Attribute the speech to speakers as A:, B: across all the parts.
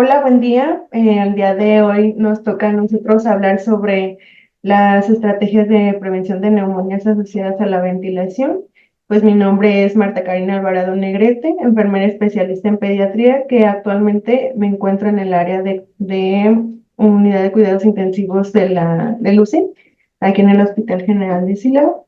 A: Hola, buen día. El día de hoy nos toca a nosotros hablar sobre las estrategias de prevención de neumonías asociadas a la ventilación. Pues mi nombre es Marta Karina Alvarado Negrete, enfermera especialista en pediatría, que actualmente me encuentro en el área de unidad de cuidados intensivos del UCI, aquí en el Hospital General de Silao.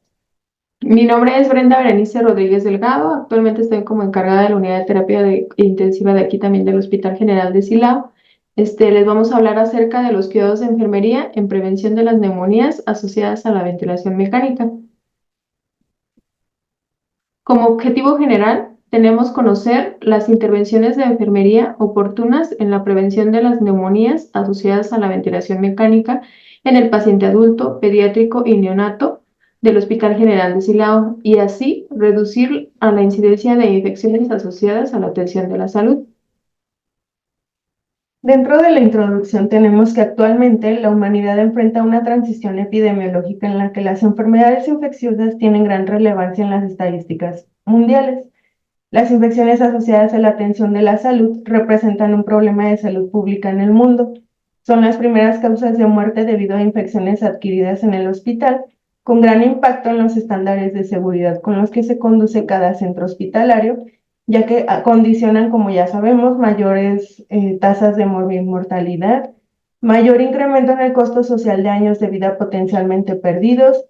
B: Mi nombre es Brenda Berenice Rodríguez Delgado. Actualmente estoy como encargada de la unidad de terapia intensiva de aquí también del Hospital General de Silao. Les vamos a hablar acerca de los cuidados de enfermería en prevención de las neumonías asociadas a la ventilación mecánica. Como objetivo general, tenemos conocer las intervenciones de enfermería oportunas en la prevención de las neumonías asociadas a la ventilación mecánica en el paciente adulto, pediátrico y neonato del Hospital General de Silao y así reducir a la incidencia de infecciones asociadas a la atención de la salud.
A: Dentro de la introducción tenemos que actualmente la humanidad enfrenta una transición epidemiológica en la que las enfermedades infecciosas tienen gran relevancia en las estadísticas mundiales. Las infecciones asociadas a la atención de la salud representan un problema de salud pública en el mundo. Son las primeras causas de muerte debido a infecciones adquiridas en el hospital, con gran impacto en los estándares de seguridad con los que se conduce cada centro hospitalario, ya que condicionan, como ya sabemos, mayores tasas de mortalidad, mayor incremento en el costo social de años de vida potencialmente perdidos,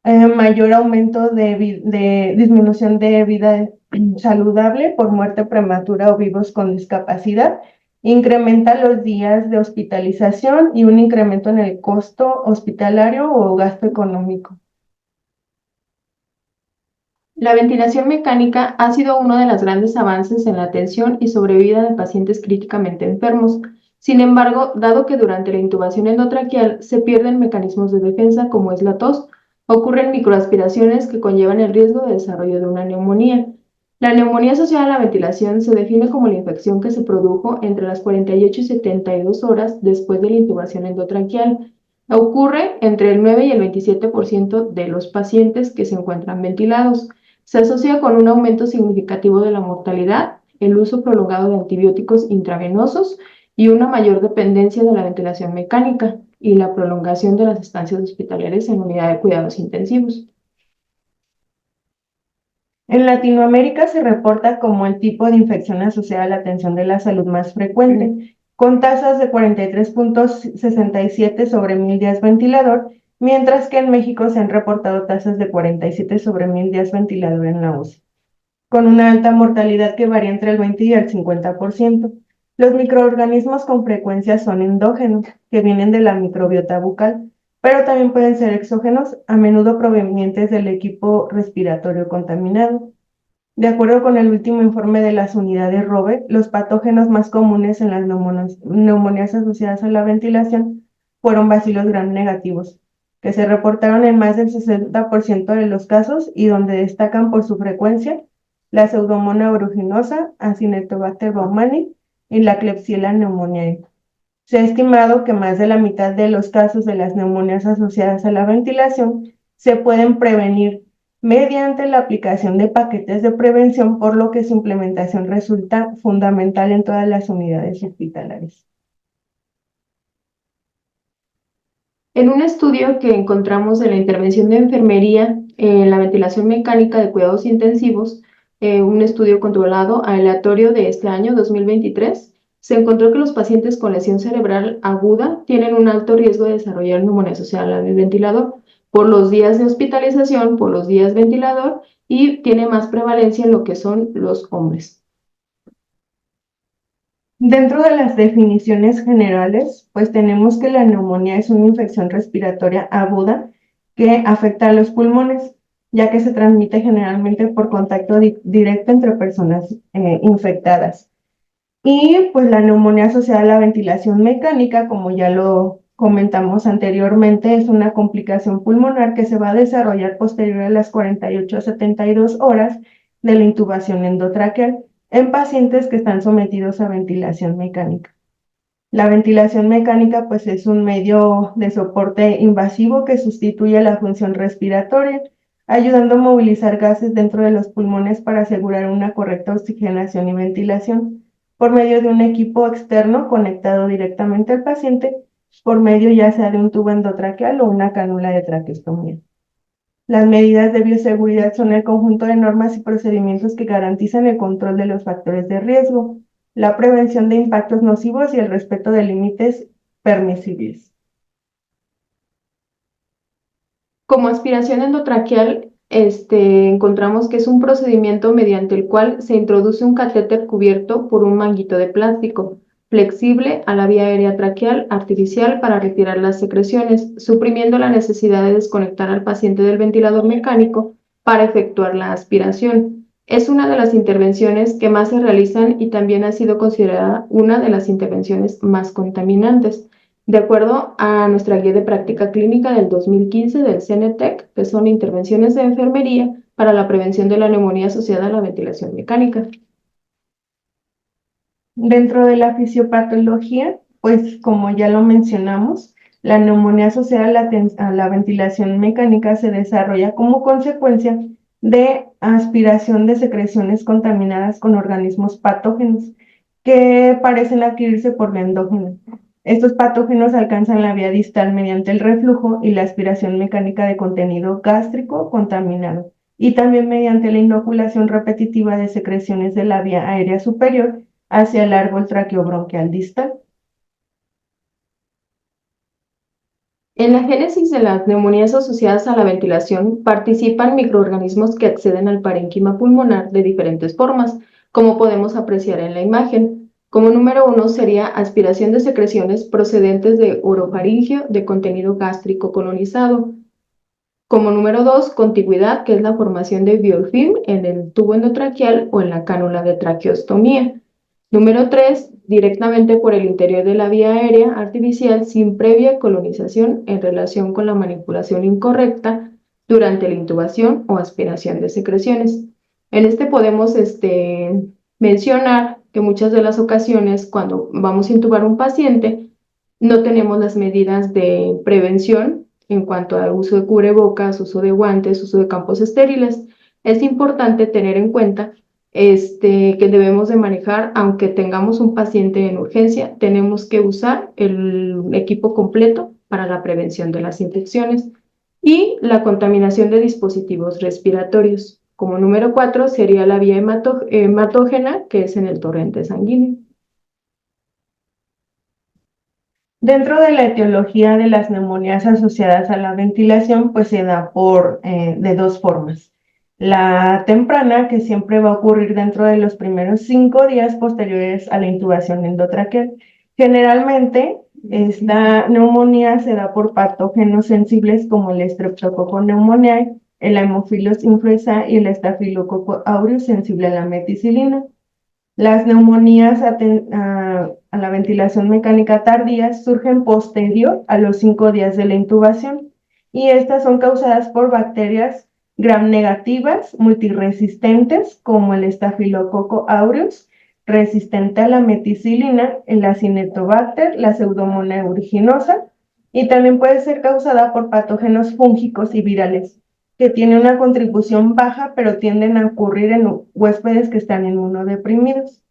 A: mayor aumento de disminución de vida saludable por muerte prematura o vivos con discapacidad, incrementa los días de hospitalización y un incremento en el costo hospitalario o gasto económico.
B: La ventilación mecánica ha sido uno de los grandes avances en la atención y sobrevida de pacientes críticamente enfermos. Sin embargo, dado que durante la intubación endotraqueal se pierden mecanismos de defensa como es la tos, ocurren microaspiraciones que conllevan el riesgo de desarrollo de una neumonía. La neumonía asociada a la ventilación se define como la infección que se produjo entre las 48 y 72 horas después de la intubación endotraqueal. Ocurre entre el 9 y el 27% de los pacientes que se encuentran ventilados. Se asocia con un aumento significativo de la mortalidad, el uso prolongado de antibióticos intravenosos y una mayor dependencia de la ventilación mecánica y la prolongación de las estancias hospitalarias en unidad de cuidados intensivos.
A: En Latinoamérica se reporta como el tipo de infección asociada a la atención de la salud más frecuente, con tasas de 43,67 sobre 1000 días ventilador, mientras que en México se han reportado tasas de 47 sobre 1000 días ventilador en la UCI, con una alta mortalidad que varía entre el 20 y el 50%. Los microorganismos con frecuencia son endógenos, que vienen de la microbiota bucal, pero también pueden ser exógenos, a menudo provenientes del equipo respiratorio contaminado. De acuerdo con el último informe de las unidades ROVE, los patógenos más comunes en las neumonías asociadas a la ventilación fueron bacilos gram negativos, que se reportaron en más del 60% de los casos y donde destacan por su frecuencia la Pseudomonas aeruginosa, Acinetobacter baumannii y la Klebsiella pneumoniae. Se ha estimado que más de la mitad de los casos de las neumonías asociadas a la ventilación se pueden prevenir mediante la aplicación de paquetes de prevención, por lo que su implementación resulta fundamental en todas las unidades hospitalarias.
B: En un estudio que encontramos de la intervención de enfermería en la ventilación mecánica de cuidados intensivos, un estudio controlado aleatorio de este año 2023, se encontró que los pacientes con lesión cerebral aguda tienen un alto riesgo de desarrollar neumonía asociada al ventilador por los días de hospitalización, por los días ventilador y tiene más prevalencia en lo que son los hombres.
A: Dentro de las definiciones generales, pues tenemos que la neumonía es una infección respiratoria aguda que afecta a los pulmones, ya que se transmite generalmente por contacto directo entre personas infectadas. Y pues la neumonía asociada a la ventilación mecánica, como ya lo comentamos anteriormente, es una complicación pulmonar que se va a desarrollar posterior a las 48 a 72 horas de la intubación endotraqueal en pacientes que están sometidos a ventilación mecánica. La ventilación mecánica pues es un medio de soporte invasivo que sustituye la función respiratoria, ayudando a movilizar gases dentro de los pulmones para asegurar una correcta oxigenación y ventilación. por medio de un equipo externo conectado directamente al paciente, por medio ya sea de un tubo endotraqueal o una cánula de traqueostomía. Las medidas de bioseguridad son el conjunto de normas y procedimientos que garantizan el control de los factores de riesgo, la prevención de impactos nocivos y el respeto de límites permisibles.
B: Como aspiración endotraqueal, encontramos que es un procedimiento mediante el cual se introduce un catéter cubierto por un manguito de plástico flexible a la vía aérea traqueal artificial para retirar las secreciones, suprimiendo la necesidad de desconectar al paciente del ventilador mecánico para efectuar la aspiración. Es una de las intervenciones que más se realizan y también ha sido considerada una de las intervenciones más contaminantes, de acuerdo a nuestra guía de práctica clínica del 2015 del CENETEC, que son intervenciones de enfermería para la prevención de la neumonía asociada a la ventilación mecánica.
A: Dentro de la fisiopatología, pues como ya lo mencionamos, la neumonía asociada a la ventilación mecánica se desarrolla como consecuencia de aspiración de secreciones contaminadas con organismos patógenos que parecen adquirirse por vía endógena. Estos patógenos alcanzan la vía distal mediante el reflujo y la aspiración mecánica de contenido gástrico contaminado, y también mediante la inoculación repetitiva de secreciones de la vía aérea superior hacia el árbol traqueobronquial distal.
B: En la génesis de las neumonías asociadas a la ventilación participan microorganismos que acceden al parénquima pulmonar de diferentes formas, como podemos apreciar en la imagen. Como número 1 sería aspiración de secreciones procedentes de orofaringio de contenido gástrico colonizado. Como número 2, contigüidad, que es la formación de biofilm en el tubo endotraqueal o en la cánula de traqueostomía. Número 3, directamente por el interior de la vía aérea artificial sin previa colonización en relación con la manipulación incorrecta durante la intubación o aspiración de secreciones. En este podemos mencionar que muchas de las ocasiones cuando vamos a intubar a un paciente no tenemos las medidas de prevención en cuanto al uso de cubrebocas, uso de guantes, uso de campos estériles. Es importante tener en cuenta que debemos de manejar, aunque tengamos un paciente en urgencia, tenemos que usar el equipo completo para la prevención de las infecciones y la contaminación de dispositivos respiratorios. Como número 4 sería la vía hematógena, que es en el torrente sanguíneo.
A: Dentro de la etiología de las neumonías asociadas a la ventilación, pues se da de dos formas. La temprana, que siempre va a ocurrir dentro de los primeros 5 días posteriores a la intubación endotraqueal. Generalmente, esta neumonía se da por patógenos sensibles como el Streptococcus pneumoniae, el Haemophilus influenzae y el Staphylococcus aureus sensible a la meticilina. Las neumonías a la ventilación mecánica tardía surgen posterior a los 5 días de la intubación, y estas son causadas por bacterias gram negativas multiresistentes como el Staphylococcus aureus, resistente a la meticilina, el Acinetobacter, la Pseudomonas aeruginosa, y también puede ser causada por patógenos fúngicos y virales, que tiene una contribución baja, pero tienden a ocurrir en huéspedes que están inmunodeprimidos.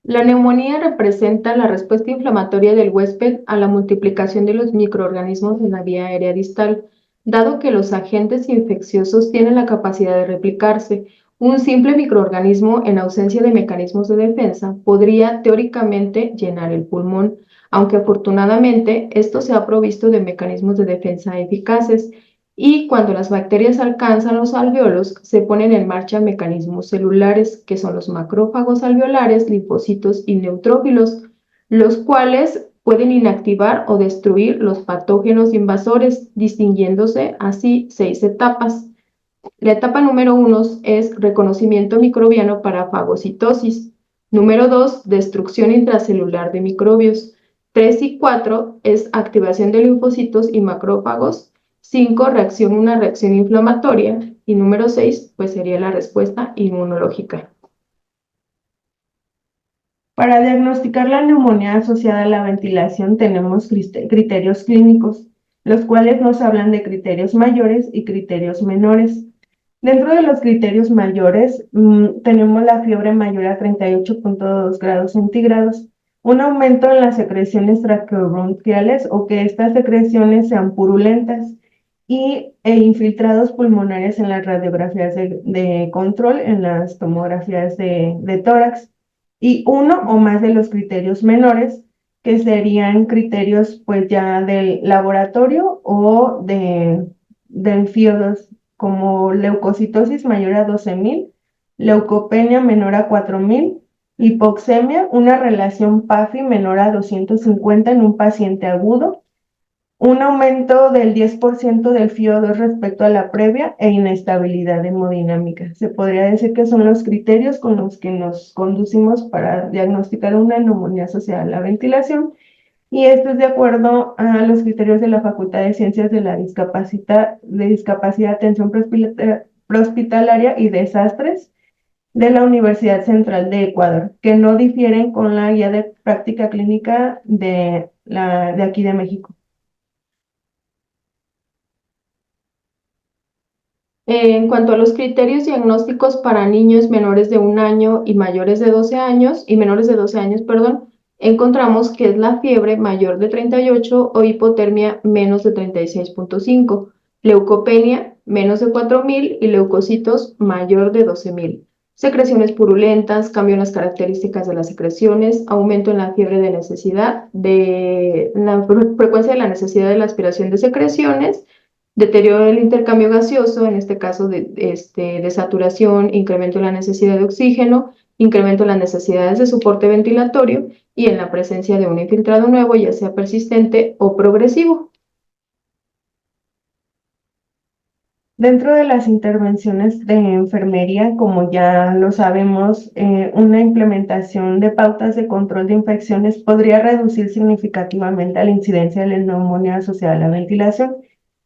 B: La neumonía representa la respuesta inflamatoria del huésped a la multiplicación de los microorganismos en la vía aérea distal. Dado que los agentes infecciosos tienen la capacidad de replicarse, un simple microorganismo en ausencia de mecanismos de defensa podría teóricamente llenar el pulmón, aunque afortunadamente esto se ha provisto de mecanismos de defensa eficaces, y cuando las bacterias alcanzan los alveolos, se ponen en marcha mecanismos celulares, que son los macrófagos alveolares, linfocitos y neutrófilos, los cuales pueden inactivar o destruir los patógenos invasores, distinguiéndose así 6 etapas. La etapa número 1 es reconocimiento microbiano para fagocitosis. Número 2, destrucción intracelular de microbios. 3 y 4 es activación de linfocitos y macrófagos. 5, una reacción inflamatoria. Y número 6, pues sería la respuesta inmunológica.
A: Para diagnosticar la neumonía asociada a la ventilación tenemos criterios clínicos, los cuales nos hablan de criterios mayores y criterios menores. Dentro de los criterios mayores, tenemos la fiebre mayor a 38,2 grados centígrados, un aumento en las secreciones traqueobronquiales o que estas secreciones sean purulentas e infiltrados pulmonares en las radiografías de control, en las tomografías de tórax, y uno o más de los criterios menores, que serían criterios pues ya del laboratorio o del FIO2, como leucocitosis mayor a 12,000, leucopenia menor a 4,000, hipoxemia, una relación PAFI menor a 250 en un paciente agudo, un aumento del 10% del FIO2 respecto a la previa e inestabilidad hemodinámica. Se podría decir que son los criterios con los que nos conducimos para diagnosticar una neumonía asociada a la ventilación, y esto es de acuerdo a los criterios de la Facultad de Ciencias de la Discapacidad, Atención Prehospitalaria y Desastres de la Universidad Central de Ecuador, que no difieren con la guía de práctica clínica de aquí de México.
B: En cuanto a los criterios diagnósticos para niños menores de 1 año y mayores de 12 años, y menores de 12 años, perdón, encontramos que es la fiebre mayor de 38 o hipotermia menos de 36,5, leucopenia menos de 4,000 y leucocitos mayor de 12,000. Secreciones purulentas, cambio en las características de las secreciones, aumento en la fiebre de necesidad, de la frecuencia de la necesidad de la aspiración de secreciones, deterioro del intercambio gaseoso, en este caso de saturación, incremento en la necesidad de oxígeno, incremento en las necesidades de soporte ventilatorio y en la presencia de un infiltrado nuevo, ya sea persistente o progresivo.
A: Dentro de las intervenciones de enfermería, como ya lo sabemos, una implementación de pautas de control de infecciones podría reducir significativamente la incidencia de la neumonía asociada a la ventilación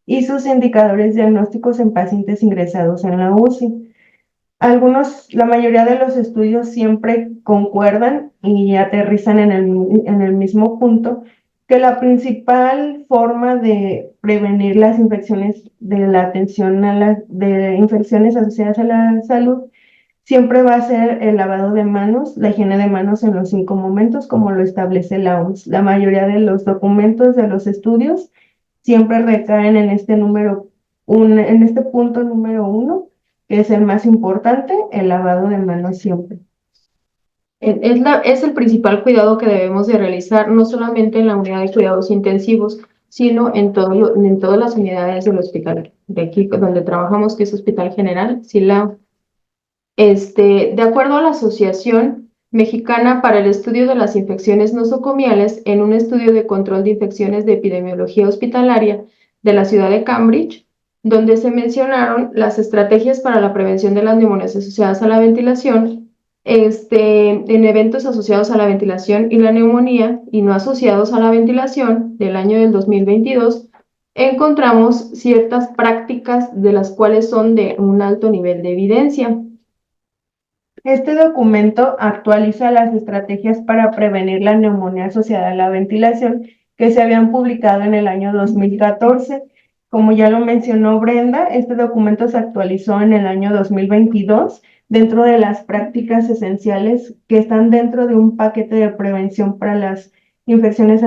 A: y sus indicadores diagnósticos en pacientes ingresados en la UCI. La mayoría de los estudios siempre concuerdan y aterrizan en el mismo punto, que la principal forma de prevenir las infecciones de la atención de infecciones asociadas a la salud siempre va a ser el lavado de manos, la higiene de manos en los 5 momentos, como lo establece la OMS. La mayoría de los documentos de los estudios siempre recaen en este punto número 1, que es el más importante, el lavado de manos siempre.
B: Es el principal cuidado que debemos de realizar, no solamente en la unidad de cuidados intensivos, sino en todas las unidades del hospital de aquí donde trabajamos, que es Hospital General Silao. De acuerdo a la Asociación Mexicana para el Estudio de las Infecciones Nosocomiales, en un estudio de control de infecciones de epidemiología hospitalaria de la ciudad de Cambridge, donde se mencionaron las estrategias para la prevención de las neumonías asociadas a la ventilación, en eventos asociados a la ventilación y la neumonía y no asociados a la ventilación del año del 2022, encontramos ciertas prácticas de las cuales son de un alto nivel de evidencia.
A: Este documento actualiza las estrategias para prevenir la neumonía asociada a la ventilación que se habían publicado en el año 2014. Como ya lo mencionó Brenda, este documento se actualizó en el año 2022 dentro de las prácticas esenciales que están dentro de un paquete de prevención para las infecciones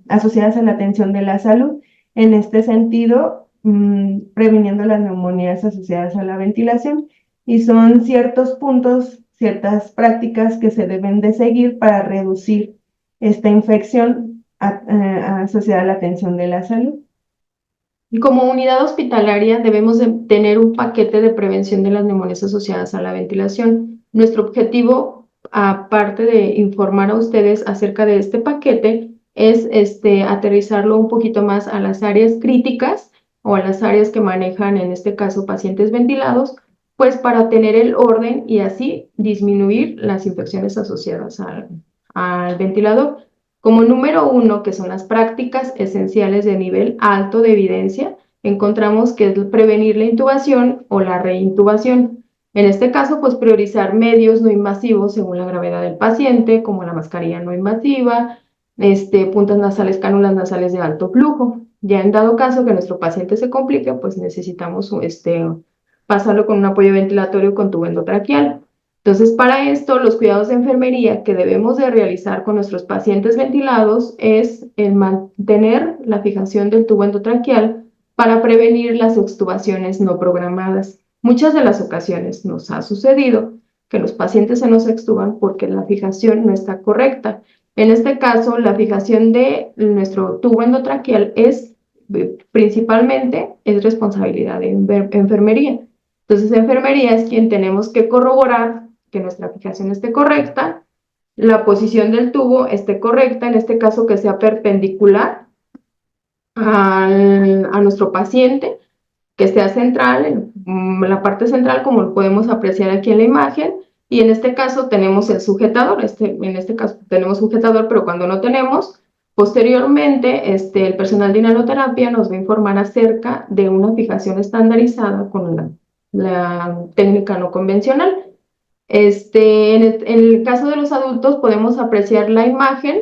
A: asociadas a la atención de la salud. En este sentido, previniendo las neumonías asociadas a la ventilación. Y son ciertos puntos, ciertas prácticas que se deben de seguir para reducir esta infección asociada a la atención de la salud.
B: Como unidad hospitalaria debemos de tener un paquete de prevención de las neumonías asociadas a la ventilación. Nuestro objetivo, aparte de informar a ustedes acerca de este paquete, es aterrizarlo un poquito más a las áreas críticas o a las áreas que manejan, en este caso, pacientes ventilados, pues para tener el orden y así disminuir las infecciones asociadas al ventilador. Como número 1, que son las prácticas esenciales de nivel alto de evidencia, encontramos que es prevenir la intubación o la reintubación. En este caso, pues priorizar medios no invasivos según la gravedad del paciente, como la mascarilla no invasiva, puntas nasales, cánulas nasales de alto flujo. Ya en dado caso que nuestro paciente se complique, pues necesitamos pasarlo con un apoyo ventilatorio con tubo endotraqueal. Entonces, para esto, los cuidados de enfermería que debemos de realizar con nuestros pacientes ventilados es el mantener la fijación del tubo endotraqueal para prevenir las extubaciones no programadas. Muchas de las ocasiones nos ha sucedido que los pacientes se nos extuban porque la fijación no está correcta. En este caso, la fijación de nuestro tubo endotraqueal principalmente es responsabilidad de enfermería. Entonces, enfermería es quien tenemos que corroborar que nuestra fijación esté correcta, la posición del tubo esté correcta, en este caso que sea perpendicular a nuestro paciente, que esté central, en la parte central, como lo podemos apreciar aquí en la imagen, y en este caso tenemos el sujetador, en este caso tenemos sujetador, pero cuando no tenemos, posteriormente el personal de inhaloterapia nos va a informar acerca de una fijación estandarizada con la técnica no convencional. En el caso de los adultos podemos apreciar la imagen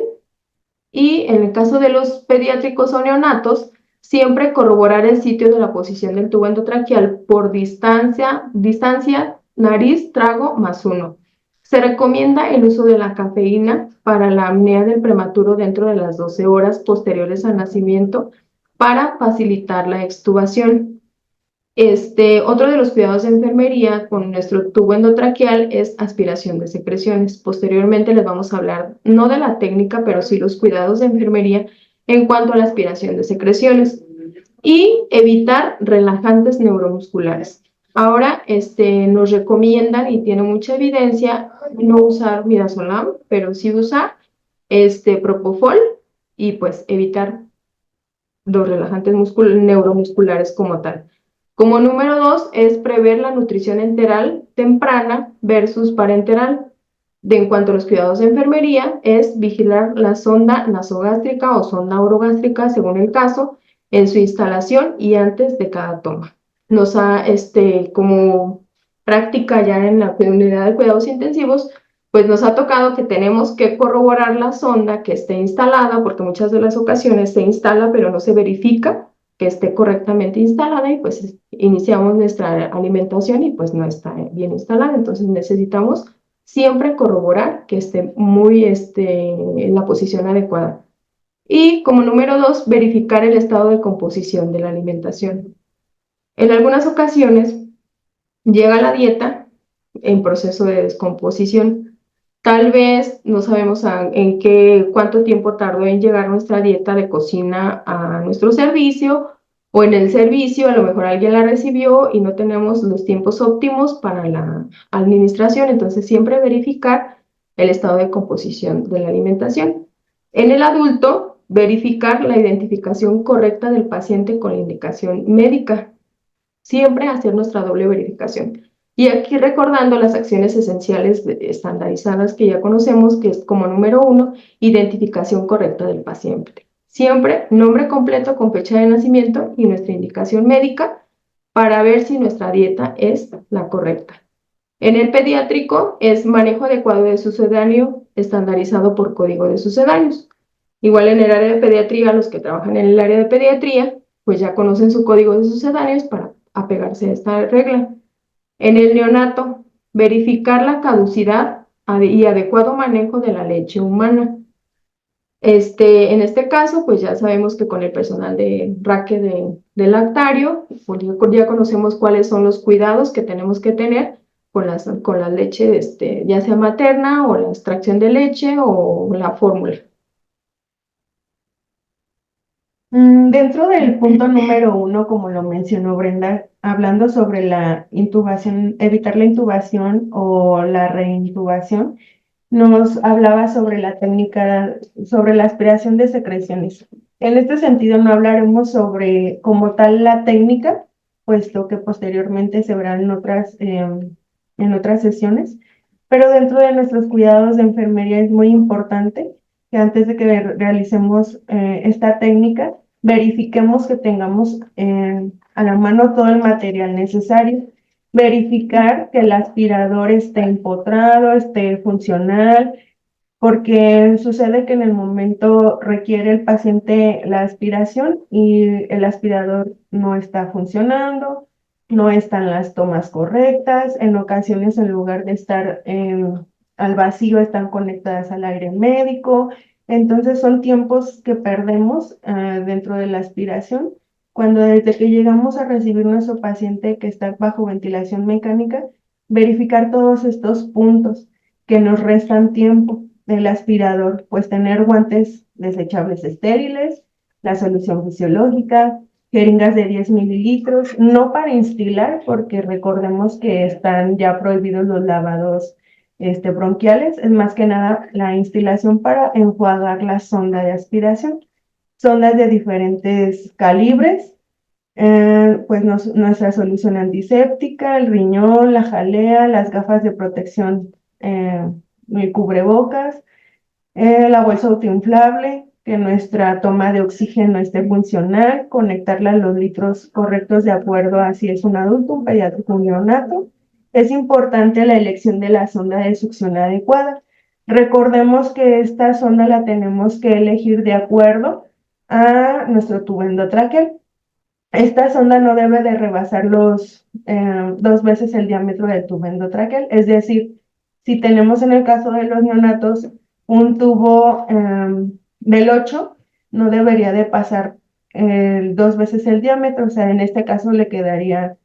B: y en el caso de los pediátricos o neonatos, siempre corroborar el sitio de la posición del tubo endotraqueal por distancia, nariz, trago, +1. Se recomienda el uso de la cafeína para la apnea del prematuro dentro de las 12 horas posteriores al nacimiento para facilitar la extubación. Otro de los cuidados de enfermería con nuestro tubo endotraqueal es aspiración de secreciones. Posteriormente les vamos a hablar no de la técnica, pero sí los cuidados de enfermería en cuanto a la aspiración de secreciones y evitar relajantes neuromusculares. Ahora nos recomiendan y tiene mucha evidencia no usar midazolam, pero sí usar propofol y pues evitar los relajantes neuromusculares como tal. Como número 2 es prever la nutrición enteral temprana versus parenteral. En cuanto a los cuidados de enfermería, es vigilar la sonda nasogástrica o sonda orogástrica, según el caso, en su instalación y antes de cada toma. Como práctica ya en la unidad de cuidados intensivos, pues nos ha tocado que tenemos que corroborar la sonda que esté instalada, porque muchas de las ocasiones se instala, pero no se verifica que esté correctamente instalada y pues iniciamos nuestra alimentación y pues no está bien instalada. Entonces necesitamos siempre corroborar que esté muy en la posición adecuada. Y como número 2, verificar el estado de composición de la alimentación. En algunas ocasiones llega la dieta en proceso de descomposición. Tal vez no sabemos cuánto tiempo tardó en llegar nuestra dieta de cocina a nuestro servicio o en el servicio, a lo mejor alguien la recibió y no tenemos los tiempos óptimos para la administración, entonces siempre verificar el estado de composición de la alimentación. En el adulto, verificar la identificación correcta del paciente con la indicación médica. Siempre hacer nuestra doble verificación. Y aquí recordando las acciones esenciales estandarizadas que ya conocemos, que es como número 1, identificación correcta del paciente. Siempre nombre completo con fecha de nacimiento y nuestra indicación médica para ver si nuestra dieta es la correcta. En el pediátrico es manejo adecuado de sucedáneo estandarizado por código de sucedáneos. Igual en el área de pediatría, los que trabajan en el área de pediatría, pues ya conocen su código de sucedáneos para apegarse a esta regla. En el neonato, verificar la caducidad y adecuado manejo de la leche humana. En este caso, pues ya sabemos que con el personal de raque de lactario, pues ya conocemos cuáles son los cuidados que tenemos que tener con la leche, ya sea materna o la extracción de leche o la fórmula.
A: Dentro del punto número 1, como lo mencionó Brenda, hablando sobre la intubación, evitar la intubación o la reintubación, nos hablaba sobre la técnica, sobre la aspiración de secreciones. En este sentido, no hablaremos sobre como tal la técnica, puesto que posteriormente se verán en otras sesiones, pero dentro de nuestros cuidados de enfermería es muy importante que antes de que realicemos esta técnica, verifiquemos que tengamos a la mano todo el material necesario, verificar que el aspirador esté empotrado, esté funcional, porque sucede que en el momento requiere el paciente la aspiración y el aspirador no está funcionando, no están las tomas correctas, en ocasiones en lugar de estar al vacío están conectadas al aire médico, entonces son tiempos que perdemos dentro de la aspiración, cuando desde que llegamos a recibir nuestro paciente que está bajo ventilación mecánica, verificar todos estos puntos que nos restan tiempo del aspirador, pues tener guantes desechables estériles, la solución fisiológica, jeringas de 10 mililitros, no para instilar, porque recordemos que están ya prohibidos los lavados bronquiales, es más que nada la instilación para enjuagar la sonda de aspiración. Sondas de diferentes calibres, pues nuestra solución antiséptica, el riñón, la jalea, las gafas de protección, el cubrebocas, la bolsa autoinflable, que nuestra toma de oxígeno esté funcional, conectarla a los litros correctos de acuerdo a si es un adulto, un pediátrico, un neonato. Es importante la elección de la sonda de succión adecuada. Recordemos que esta sonda la tenemos que elegir de acuerdo a nuestro tubo endotraqueal. Esta sonda no debe de rebasar los 2 veces el diámetro del tubo endotraqueal, es decir, si tenemos en el caso de los neonatos un tubo del 8, no debería de pasar 2 veces el diámetro, o sea, en este caso le quedaría,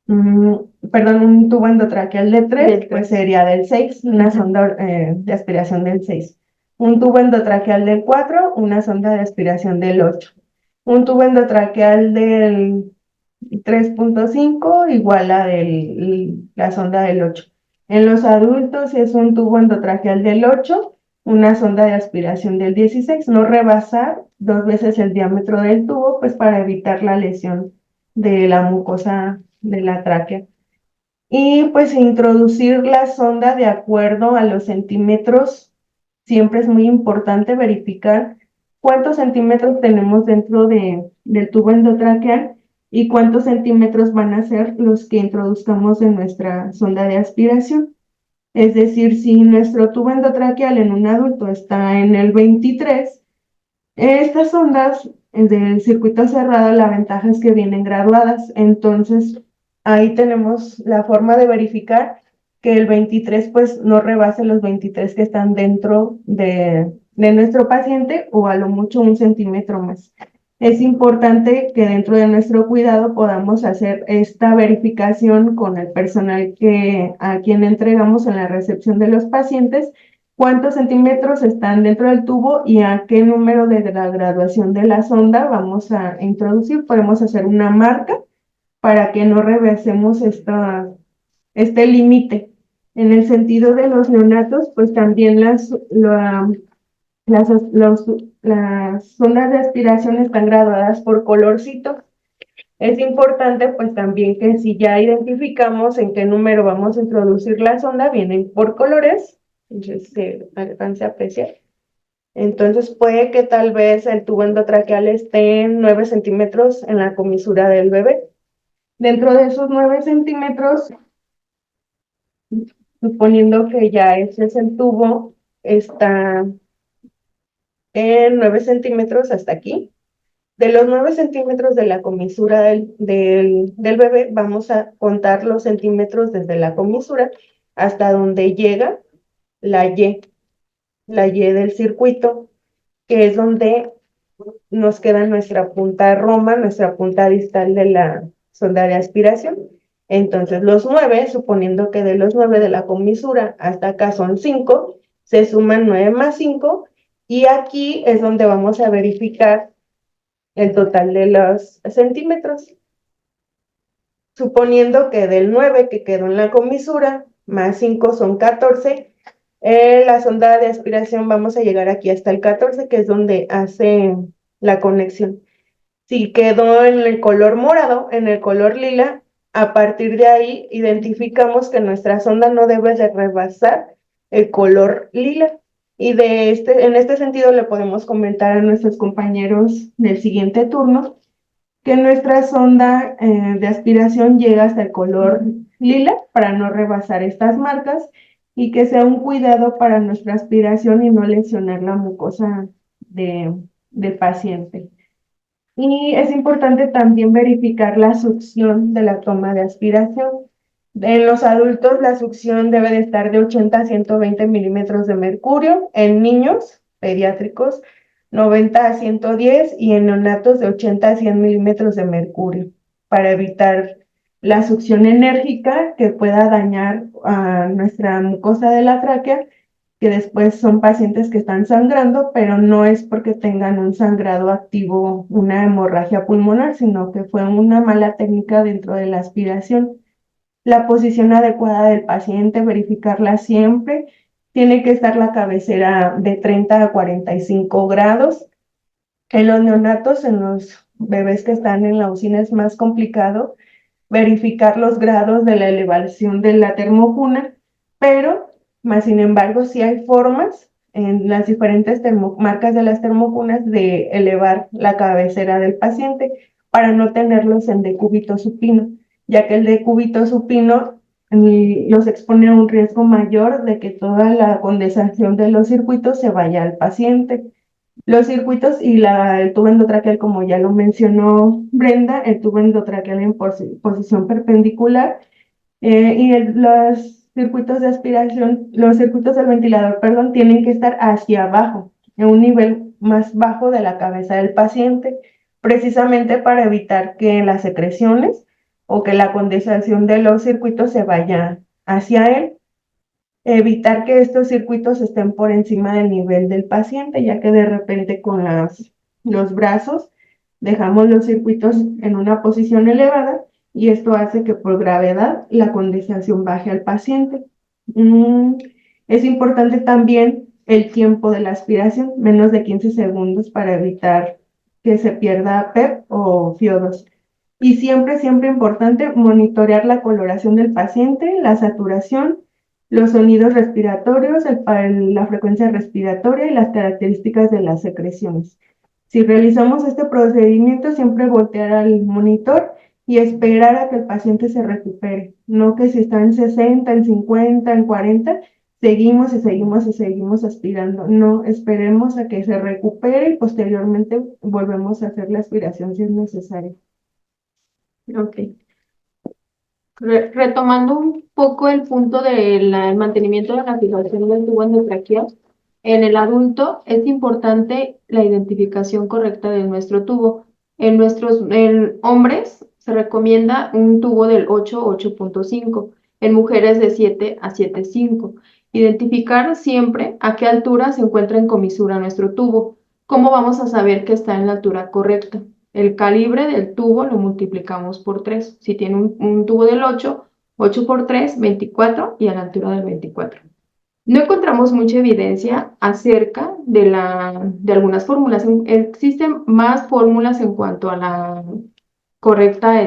A: mm, perdón, un tubo endotraqueal de 3, pues sería del 6, una sonda de aspiración del 6. Un tubo endotraqueal del 4, una sonda de aspiración del 8. Un tubo endotraqueal del 3.5 igual a la sonda del 8. En los adultos es un tubo endotraqueal del 8, una sonda de aspiración del 16, no rebasar 2 veces el diámetro del tubo, pues para evitar la lesión de la mucosa de la tráquea. Y pues introducir la sonda de acuerdo a los centímetros. Siempre es muy importante verificar cuántos centímetros tenemos dentro del tubo endotraqueal y cuántos centímetros van a ser los que introduzcamos en nuestra sonda de aspiración. Es decir, si nuestro tubo endotraqueal en un adulto está en el 23, estas sondas del circuito cerrado, la ventaja es que vienen graduadas, entonces ahí tenemos la forma de verificar que el 23 pues no rebase los 23 que están dentro de nuestro paciente o a lo mucho 1 centímetro más. Es importante que dentro de nuestro cuidado podamos hacer esta verificación con el personal a quien entregamos en la recepción de los pacientes, cuántos centímetros están dentro del tubo y a qué número de la graduación de la sonda vamos a introducir. Podemos hacer una marca para que no rebasemos este límite. En el sentido de los neonatos, pues también las sondas de aspiración están graduadas por colorcito. Es importante pues también que si ya identificamos en qué número vamos a introducir la sonda, vienen por colores, entonces se alcance a apreciar. Entonces puede que tal vez el tubo endotraqueal esté en 9 centímetros en la comisura del bebé. Dentro de esos 9 centímetros, suponiendo que ya ese es el tubo, está en 9 centímetros hasta aquí. De los 9 centímetros de la comisura del bebé, vamos a contar los centímetros desde la comisura hasta donde llega la Y del circuito, que es donde nos queda nuestra punta roma, nuestra punta distal de la sonda de aspiración. Entonces los 9, suponiendo que de los 9 de la comisura hasta acá son 5, se suman 9 más 5 y aquí es donde vamos a verificar el total de los centímetros. Suponiendo que del 9 que quedó en la comisura más 5 son 14, la sonda de aspiración vamos a llegar aquí hasta el 14, que es donde hace la conexión. Si quedó en el color morado, en el color lila, a partir de ahí identificamos que nuestra sonda no debe de rebasar el color lila. Y en este sentido le podemos comentar a nuestros compañeros del siguiente turno que nuestra sonda de aspiración llega hasta el color lila para no rebasar estas marcas y que sea un cuidado para nuestra aspiración y no lesionar la mucosa de, del paciente. Y es importante también verificar la succión de la toma de aspiración. En los adultos la succión debe de estar de 80 a 120 milímetros de mercurio, en niños pediátricos 90 a 110 y en neonatos de 80 a 100 milímetros de mercurio, para evitar la succión enérgica que pueda dañar a nuestra mucosa de la tráquea, que después son pacientes que están sangrando, pero no es porque tengan un sangrado activo, una hemorragia pulmonar, sino que fue una mala técnica dentro de la aspiración. La posición adecuada del paciente, verificarla siempre. Tiene que estar la cabecera de 30 a 45 grados. En los neonatos, en los bebés que están en la UCI es más complicado verificar los grados de la elevación de la termocuna, pero, más sin embargo, sí hay formas en las diferentes marcas de las termocunas de elevar la cabecera del paciente para no tenerlos en decúbito supino, ya que el decúbito supino los expone a un riesgo mayor de que toda la condensación de los circuitos se vaya al paciente. Los circuitos y el tubo endotraqueal, como ya lo mencionó Brenda, el tubo endotraqueal en posición perpendicular y los circuitos de aspiración, los circuitos del ventilador, perdón, tienen que estar hacia abajo, en un nivel más bajo de la cabeza del paciente, precisamente para evitar que las secreciones o que la condensación de los circuitos se vaya hacia él. Evitar que estos circuitos estén por encima del nivel del paciente, ya que de repente con los brazos dejamos los circuitos en una posición elevada y esto hace que por gravedad la condensación baje al paciente. Es importante también el tiempo de la aspiración, menos de 15 segundos para evitar que se pierda PEP o FIO2. Y siempre, siempre importante monitorear la coloración del paciente, la saturación, los sonidos respiratorios, la frecuencia respiratoria y las características de las secreciones. Si realizamos este procedimiento, siempre voltear al monitor y esperar a que el paciente se recupere. No que si está en 60, en 50, en 40, seguimos y seguimos y seguimos aspirando. No, esperemos a que se recupere y posteriormente volvemos a hacer la aspiración si es necesario.
B: Ok. Retomando un poco el punto del mantenimiento de la fijación del tubo endotraqueal, en el adulto es importante la identificación correcta de nuestro tubo. En hombres se recomienda un tubo del 8 a 8.5, en mujeres de 7 a 7.5. Identificar siempre a qué altura se encuentra en comisura nuestro tubo. ¿Cómo vamos a saber que está en la altura correcta? El calibre del tubo lo multiplicamos por 3. Si tiene un tubo del 8, 8 por 3, 24 y a la altura del 24. No encontramos mucha evidencia acerca de algunas fórmulas. Existen más fórmulas en cuanto a la correcta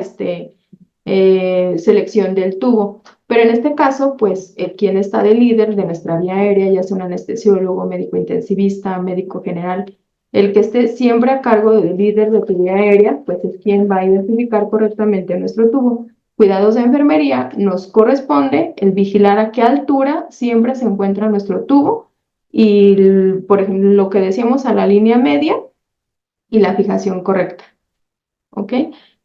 B: selección del tubo. Pero en este caso, pues, quien está de líder de nuestra vía aérea, ya sea un anestesiólogo, médico intensivista, médico general, el que esté siempre a cargo del líder de tu vía aérea, pues es quien va a identificar correctamente nuestro tubo. Cuidados de enfermería, nos corresponde el vigilar a qué altura siempre se encuentra nuestro tubo y, por ejemplo, lo que decíamos a la línea media y la fijación correcta. ¿Ok?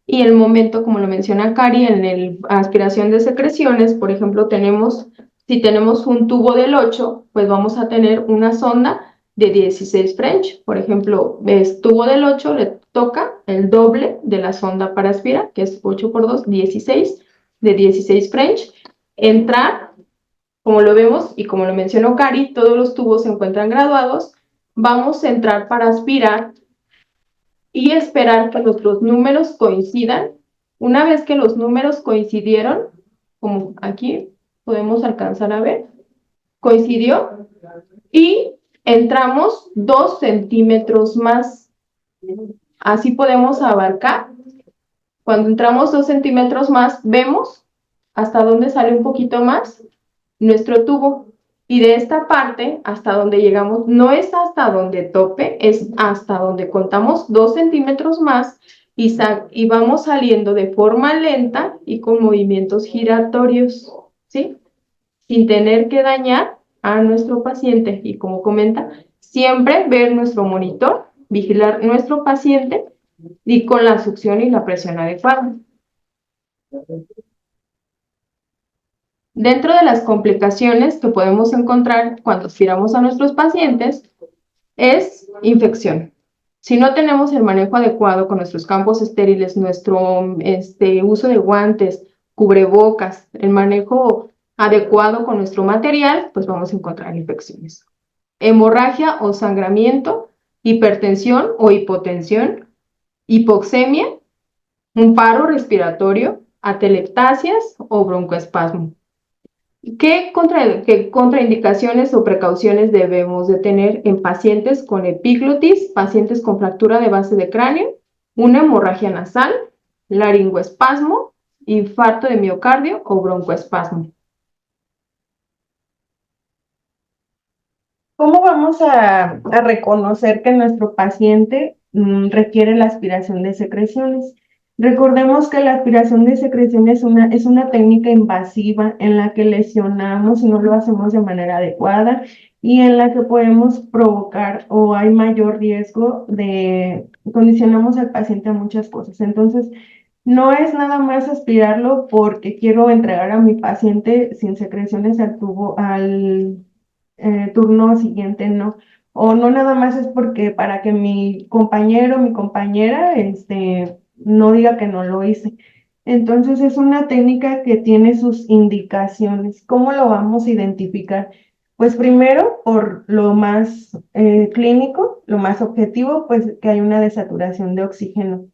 B: Y el momento, como lo menciona Cari, en la aspiración de secreciones, por ejemplo, si tenemos un tubo del 8, pues vamos a tener una sonda de 16 French. Por ejemplo, tubo del 8 le toca el doble de la sonda para aspirar, que es 8 por 2, 16, de 16 French. Entrar, como lo vemos y como lo mencionó Cari, todos los tubos se encuentran graduados. Vamos a entrar para aspirar y esperar que nuestros números coincidan. Una vez que los números coincidieron, como aquí podemos alcanzar a ver, coincidió y entramos 2 centímetros más. Así podemos abarcar. Cuando entramos 2 centímetros más, vemos hasta dónde sale un poquito más nuestro tubo. Y de esta parte hasta donde llegamos, no es hasta donde tope, es hasta donde contamos 2 centímetros más y vamos saliendo de forma lenta y con movimientos giratorios, ¿sí? sin tener que dañar a nuestro paciente. Y como comenta, siempre ver nuestro monitor, vigilar nuestro paciente y con la succión y la presión adecuada. Dentro de las complicaciones que podemos encontrar cuando aspiramos a nuestros pacientes es infección. Si no tenemos el manejo adecuado con nuestros campos estériles, nuestro uso de guantes, cubrebocas, el manejo adecuado con nuestro material, pues vamos a encontrar infecciones. Hemorragia o sangramiento, hipertensión o hipotensión, hipoxemia, un paro respiratorio, atelectasias o broncoespasmo. ¿Qué contraindicaciones o precauciones debemos de tener en pacientes con epiglotis, pacientes con fractura de base de cráneo, una hemorragia nasal, laringoespasmo, infarto de miocardio o broncoespasmo?
A: ¿Cómo vamos a reconocer que nuestro paciente requiere la aspiración de secreciones? Recordemos que la aspiración de secreciones es una técnica invasiva en la que lesionamos si no lo hacemos de manera adecuada y en la que podemos provocar o hay mayor riesgo de condicionamos al paciente a muchas cosas. Entonces, no es nada más aspirarlo porque quiero entregar a mi paciente sin secreciones al tubo, al turno siguiente, no. O no nada más es porque para que mi compañero, mi compañera, no diga que no lo hice. Entonces es una técnica que tiene sus indicaciones. ¿Cómo lo vamos a identificar? Pues primero, por lo más clínico, lo más objetivo, pues que hay una desaturación de oxígeno.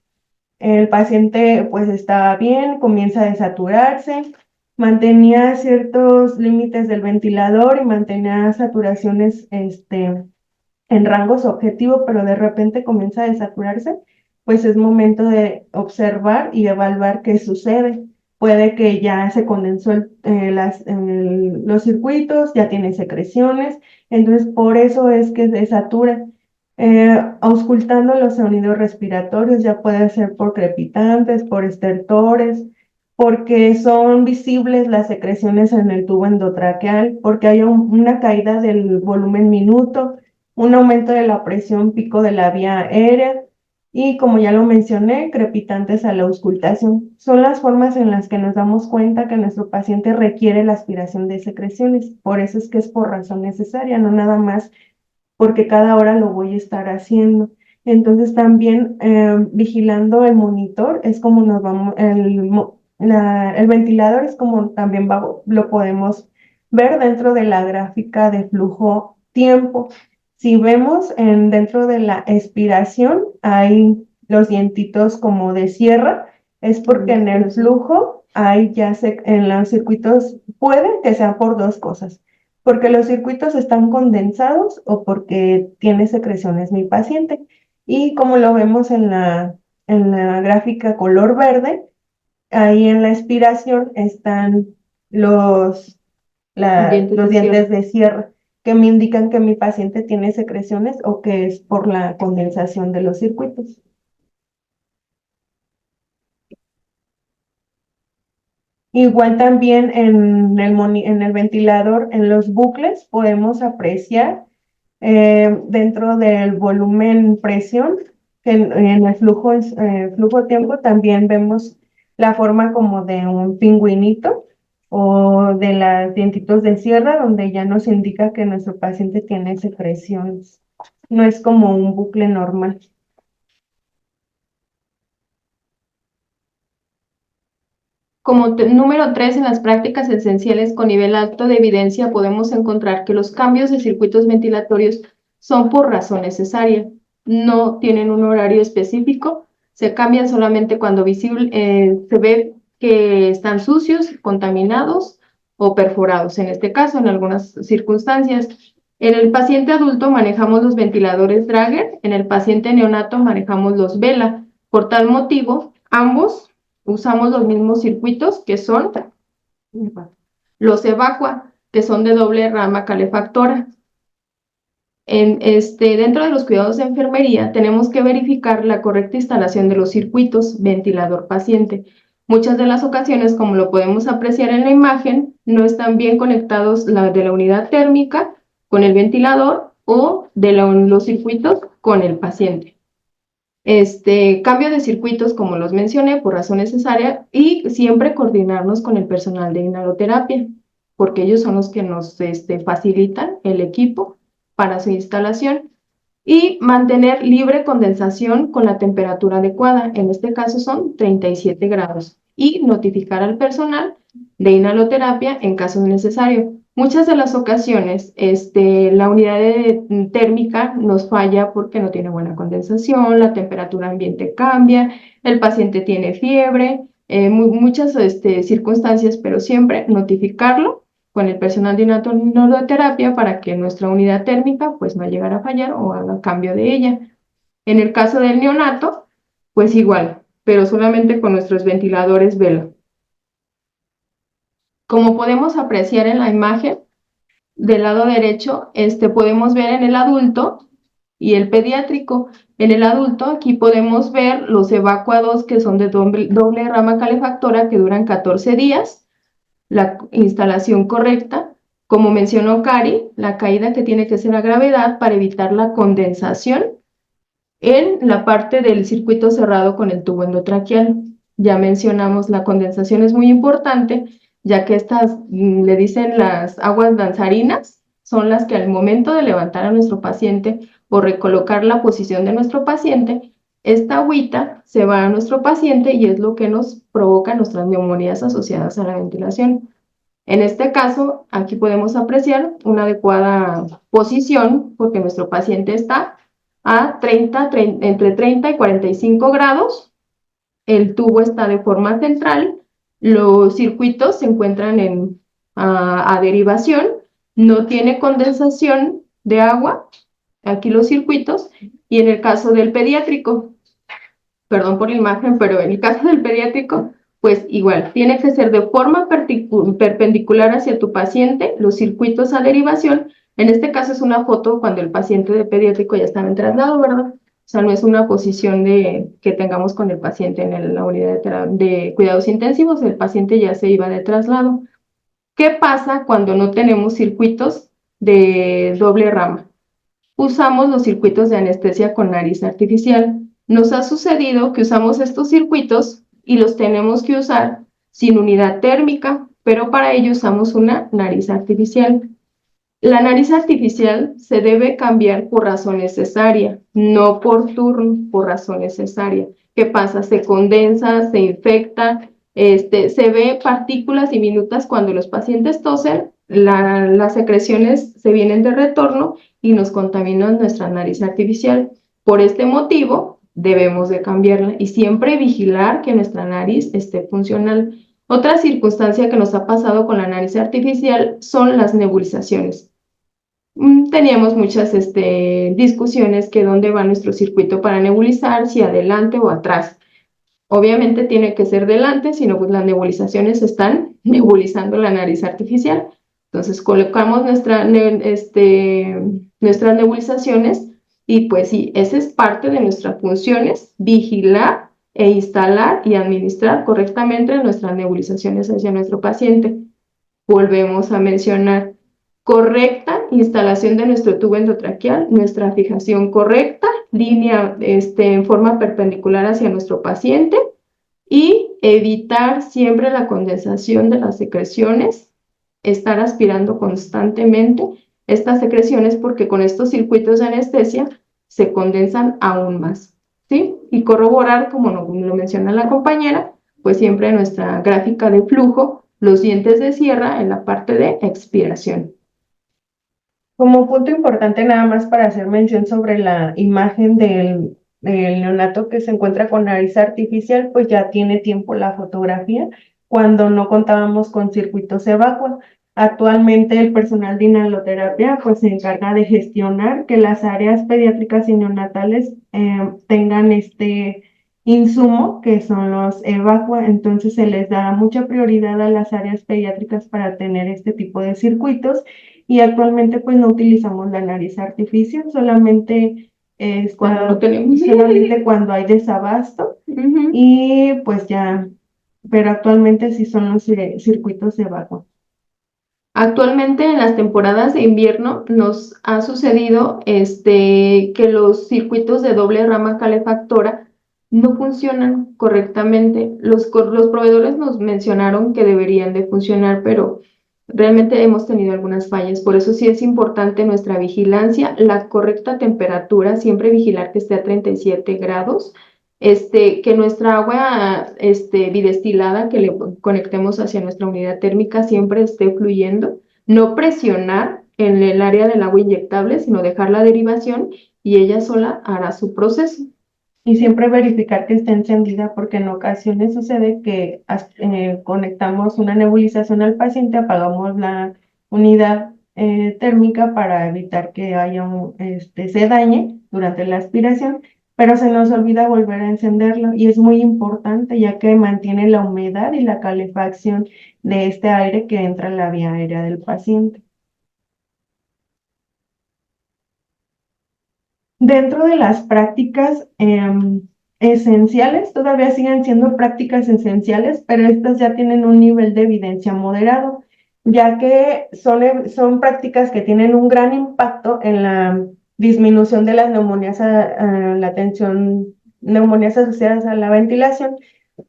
A: El paciente pues está bien, comienza a desaturarse, mantenía ciertos límites del ventilador y mantenía saturaciones en rangos objetivos, pero de repente comienza a desaturarse, pues es momento de observar y evaluar qué sucede. Puede que ya se condensó los circuitos, ya tiene secreciones, entonces por eso es que se satura. Auscultando los sonidos respiratorios, ya puede ser por crepitantes, por estertores, porque son visibles las secreciones en el tubo endotraqueal, porque hay una caída del volumen minuto, un aumento de la presión pico de la vía aérea y, como ya lo mencioné, crepitantes a la auscultación. Son las formas en las que nos damos cuenta que nuestro paciente requiere la aspiración de secreciones. Por eso es que es por razón necesaria, no nada más porque cada hora lo voy a estar haciendo. Entonces también vigilando el monitor es como nos vamos, el ventilador es como también lo podemos ver dentro de la gráfica de flujo tiempo. Si vemos dentro de la expiración hay los dientitos como de sierra, es porque en el flujo hay en los circuitos, puede que sea por dos cosas, porque los circuitos están condensados o porque tiene secreciones mi paciente. Y como lo vemos en la gráfica color verde, ahí en la expiración están los,
B: Dientes
A: los
B: de cierre.
A: dientes de cierre que me indican que mi paciente tiene secreciones o que es por la condensación de los circuitos. Igual también en el ventilador, en los bucles, podemos apreciar dentro del volumen presión, que en el flujo tiempo también vemos la forma como de un pingüinito o de los dientitos de sierra, donde ya nos indica que nuestro paciente tiene secreciones. No es como un bucle normal.
B: Como número 3, en las prácticas esenciales con nivel alto de evidencia podemos encontrar que los cambios de circuitos ventilatorios son por razón necesaria. No tienen un horario específico, se cambian solamente cuando se ve que están sucios, contaminados o perforados. En este caso, en algunas circunstancias. En el paciente adulto manejamos los ventiladores Drager, en el paciente neonato manejamos los Vela. Por tal motivo, ambos usamos los mismos circuitos que son los Evacua, que son de doble rama calefactora. Dentro de los cuidados de enfermería tenemos que verificar la correcta instalación de los circuitos ventilador-paciente. Muchas de las ocasiones, como lo podemos apreciar en la imagen, no están bien conectados de la unidad térmica con el ventilador o de los circuitos con el paciente. Cambio de circuitos, como los mencioné, por razón necesaria, y siempre coordinarnos con el personal de inhaloterapia, porque ellos son los que nos facilitan el equipo para su instalación, y mantener libre condensación con la temperatura adecuada, en este caso son 37 grados, y notificar al personal de inhaloterapia en caso necesario. Muchas de las ocasiones, la unidad térmica nos falla porque no tiene buena condensación, la temperatura ambiente cambia, el paciente tiene fiebre, muchas circunstancias, pero siempre notificarlo con el personal de inhaloterapia para que nuestra unidad térmica pues no llegara a fallar o haga cambio de ella. En el caso del neonato, pues igual, pero solamente con nuestros ventiladores velo. Como podemos apreciar en la imagen, del lado derecho, podemos ver en el adulto y el pediátrico. En el adulto, aquí podemos ver los evacuados que son de doble rama calefactora que duran 14 días, la instalación correcta. Como mencionó Cari, la caída que tiene que ser a gravedad para evitar la condensación en la parte del circuito cerrado con el tubo endotraqueal. Ya mencionamos, la condensación es muy importante, ya que estas le dicen las aguas danzarinas, son las que al momento de levantar a nuestro paciente o recolocar la posición de nuestro paciente, esta agüita se va a nuestro paciente y es lo que nos provoca nuestras neumonías asociadas a la ventilación. En este caso, aquí podemos apreciar una adecuada posición porque nuestro paciente está a entre 30 y 45 grados. El tubo está de forma central, los circuitos se encuentran a derivación, no tiene condensación de agua, aquí los circuitos, y en el caso del pediátrico, perdón por la imagen, pero en el caso del pediátrico, pues igual, tiene que ser de forma perpendicular hacia tu paciente, los circuitos a derivación. En este caso es una foto cuando el paciente de pediátrico ya estaba en traslado, ¿verdad? O sea, no es una posición que tengamos con el paciente en la unidad de cuidados intensivos, el paciente ya se iba de traslado. ¿Qué pasa cuando no tenemos circuitos de doble rama? Usamos los circuitos de anestesia con nariz artificial. Nos ha sucedido que usamos estos circuitos y los tenemos que usar sin unidad térmica, pero para ello usamos una nariz artificial. La nariz artificial se debe cambiar por razón necesaria, no por turno, por razón necesaria. ¿Qué pasa? Se condensa, se infecta, se ve partículas diminutas cuando los pacientes tosen, las secreciones se vienen de retorno y nos contaminan nuestra nariz artificial. Por este motivo, debemos de cambiarla y siempre vigilar que nuestra nariz esté funcional. Otra circunstancia que nos ha pasado con la nariz artificial son las nebulizaciones. Teníamos muchas discusiones que dónde va nuestro circuito para nebulizar, si adelante o atrás. Obviamente tiene que ser delante, sino pues las nebulizaciones están nebulizando la nariz artificial. Entonces colocamos nuestras nebulizaciones y pues sí, esa es parte de nuestras funciones, vigilar e instalar y administrar correctamente nuestras nebulizaciones hacia nuestro paciente. Volvemos a mencionar correcta instalación de nuestro tubo endotraqueal, nuestra fijación correcta, línea en forma perpendicular hacia nuestro paciente y evitar siempre la condensación de las secreciones, estar aspirando constantemente estas secreciones porque con estos circuitos de anestesia se condensan aún más, ¿sí? Y corroborar, como lo menciona la compañera, pues siempre nuestra gráfica de flujo, los dientes de sierra en la parte de expiración.
A: Como punto importante nada más para hacer mención sobre la imagen del neonato que se encuentra con nariz artificial, pues ya tiene tiempo la fotografía cuando no contábamos con circuitos evacua. Actualmente el personal de inhaloterapia pues se encarga de gestionar que las áreas pediátricas y neonatales tengan este insumo que son los evacua, entonces se les da mucha prioridad a las áreas pediátricas para tener este tipo de circuitos y actualmente pues no utilizamos la nariz artificial, solamente
B: Cuando no tenemos.
A: solamente cuando hay desabasto y pues ya pero actualmente sí son los circuitos de vagua.
B: Actualmente en las temporadas de invierno nos ha sucedido que los circuitos de doble rama calefactora no funcionan correctamente. Los proveedores nos mencionaron que deberían de funcionar, pero realmente hemos tenido algunas fallas. Por eso sí es importante nuestra vigilancia, la correcta temperatura, siempre vigilar que esté a 37 grados, que nuestra agua bidestilada que le conectemos hacia nuestra unidad térmica siempre esté fluyendo, no presionar en el área del agua inyectable, sino dejar la derivación y ella sola hará su proceso.
A: Y siempre verificar que esté encendida porque en ocasiones sucede que conectamos una nebulización al paciente, apagamos la unidad térmica para evitar que se dañe durante la aspiración, pero se nos olvida volver a encenderlo y es muy importante ya que mantiene la humedad y la calefacción de este aire que entra en la vía aérea del paciente. Dentro de las prácticas esenciales, todavía siguen siendo prácticas esenciales, pero estas ya tienen un nivel de evidencia moderado, ya que son prácticas que tienen un gran impacto en la disminución de las neumonías, la atención, neumonías asociadas a la ventilación,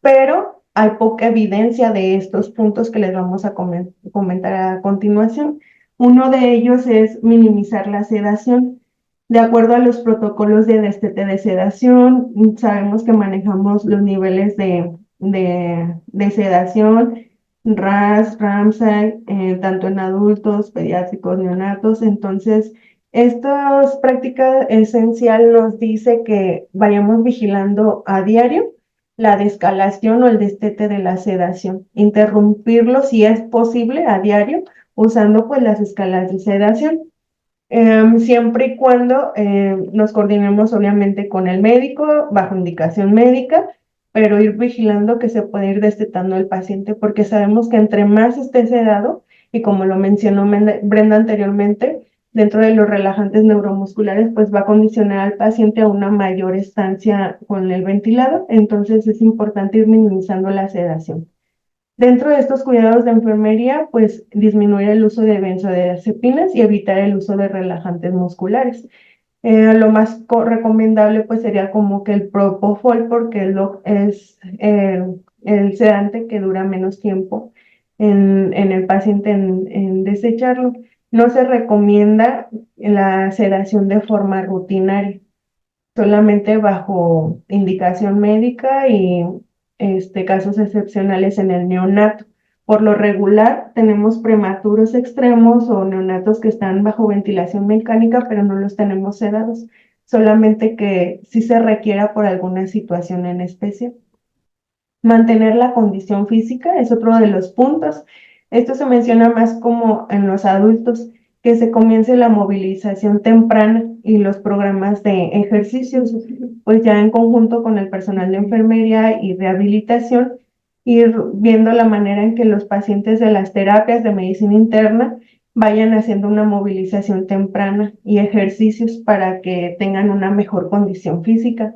A: pero hay poca evidencia de estos puntos que les vamos a comentar a continuación. Uno de ellos es minimizar la sedación. De acuerdo a los protocolos de destete de sedación, sabemos que manejamos los niveles de sedación, RAS, Ramsay, tanto en adultos, pediátricos, neonatos. Entonces, esta práctica esencial nos dice que vayamos vigilando a diario la descalación o el destete de la sedación, interrumpirlo si es posible a diario usando pues las escalas de sedación. Siempre y cuando nos coordinemos obviamente con el médico, bajo indicación médica, pero ir vigilando que se puede ir destetando el paciente, porque sabemos que entre más esté sedado, y como lo mencionó Brenda anteriormente, dentro de los relajantes neuromusculares, pues va a condicionar al paciente a una mayor estancia con el ventilado, entonces es importante ir minimizando la sedación. Dentro de estos cuidados de enfermería, pues disminuir el uso de benzodiazepinas y evitar el uso de relajantes musculares. Lo más recomendable pues sería como que el propofol porque es el sedante que dura menos tiempo en el paciente en desecharlo. No se recomienda la sedación de forma rutinaria, solamente bajo indicación médica y casos excepcionales en el neonato. Por lo regular, tenemos prematuros extremos o neonatos que están bajo ventilación mecánica, pero no los tenemos sedados, solamente que sí se requiera por alguna situación en especie. Mantener la condición física es otro de los puntos. Esto se menciona más como en los adultos, que se comience la movilización temprana y los programas de ejercicios, pues ya en conjunto con el personal de enfermería y rehabilitación, ir viendo la manera en que los pacientes de las terapias de medicina interna vayan haciendo una movilización temprana y ejercicios para que tengan una mejor condición física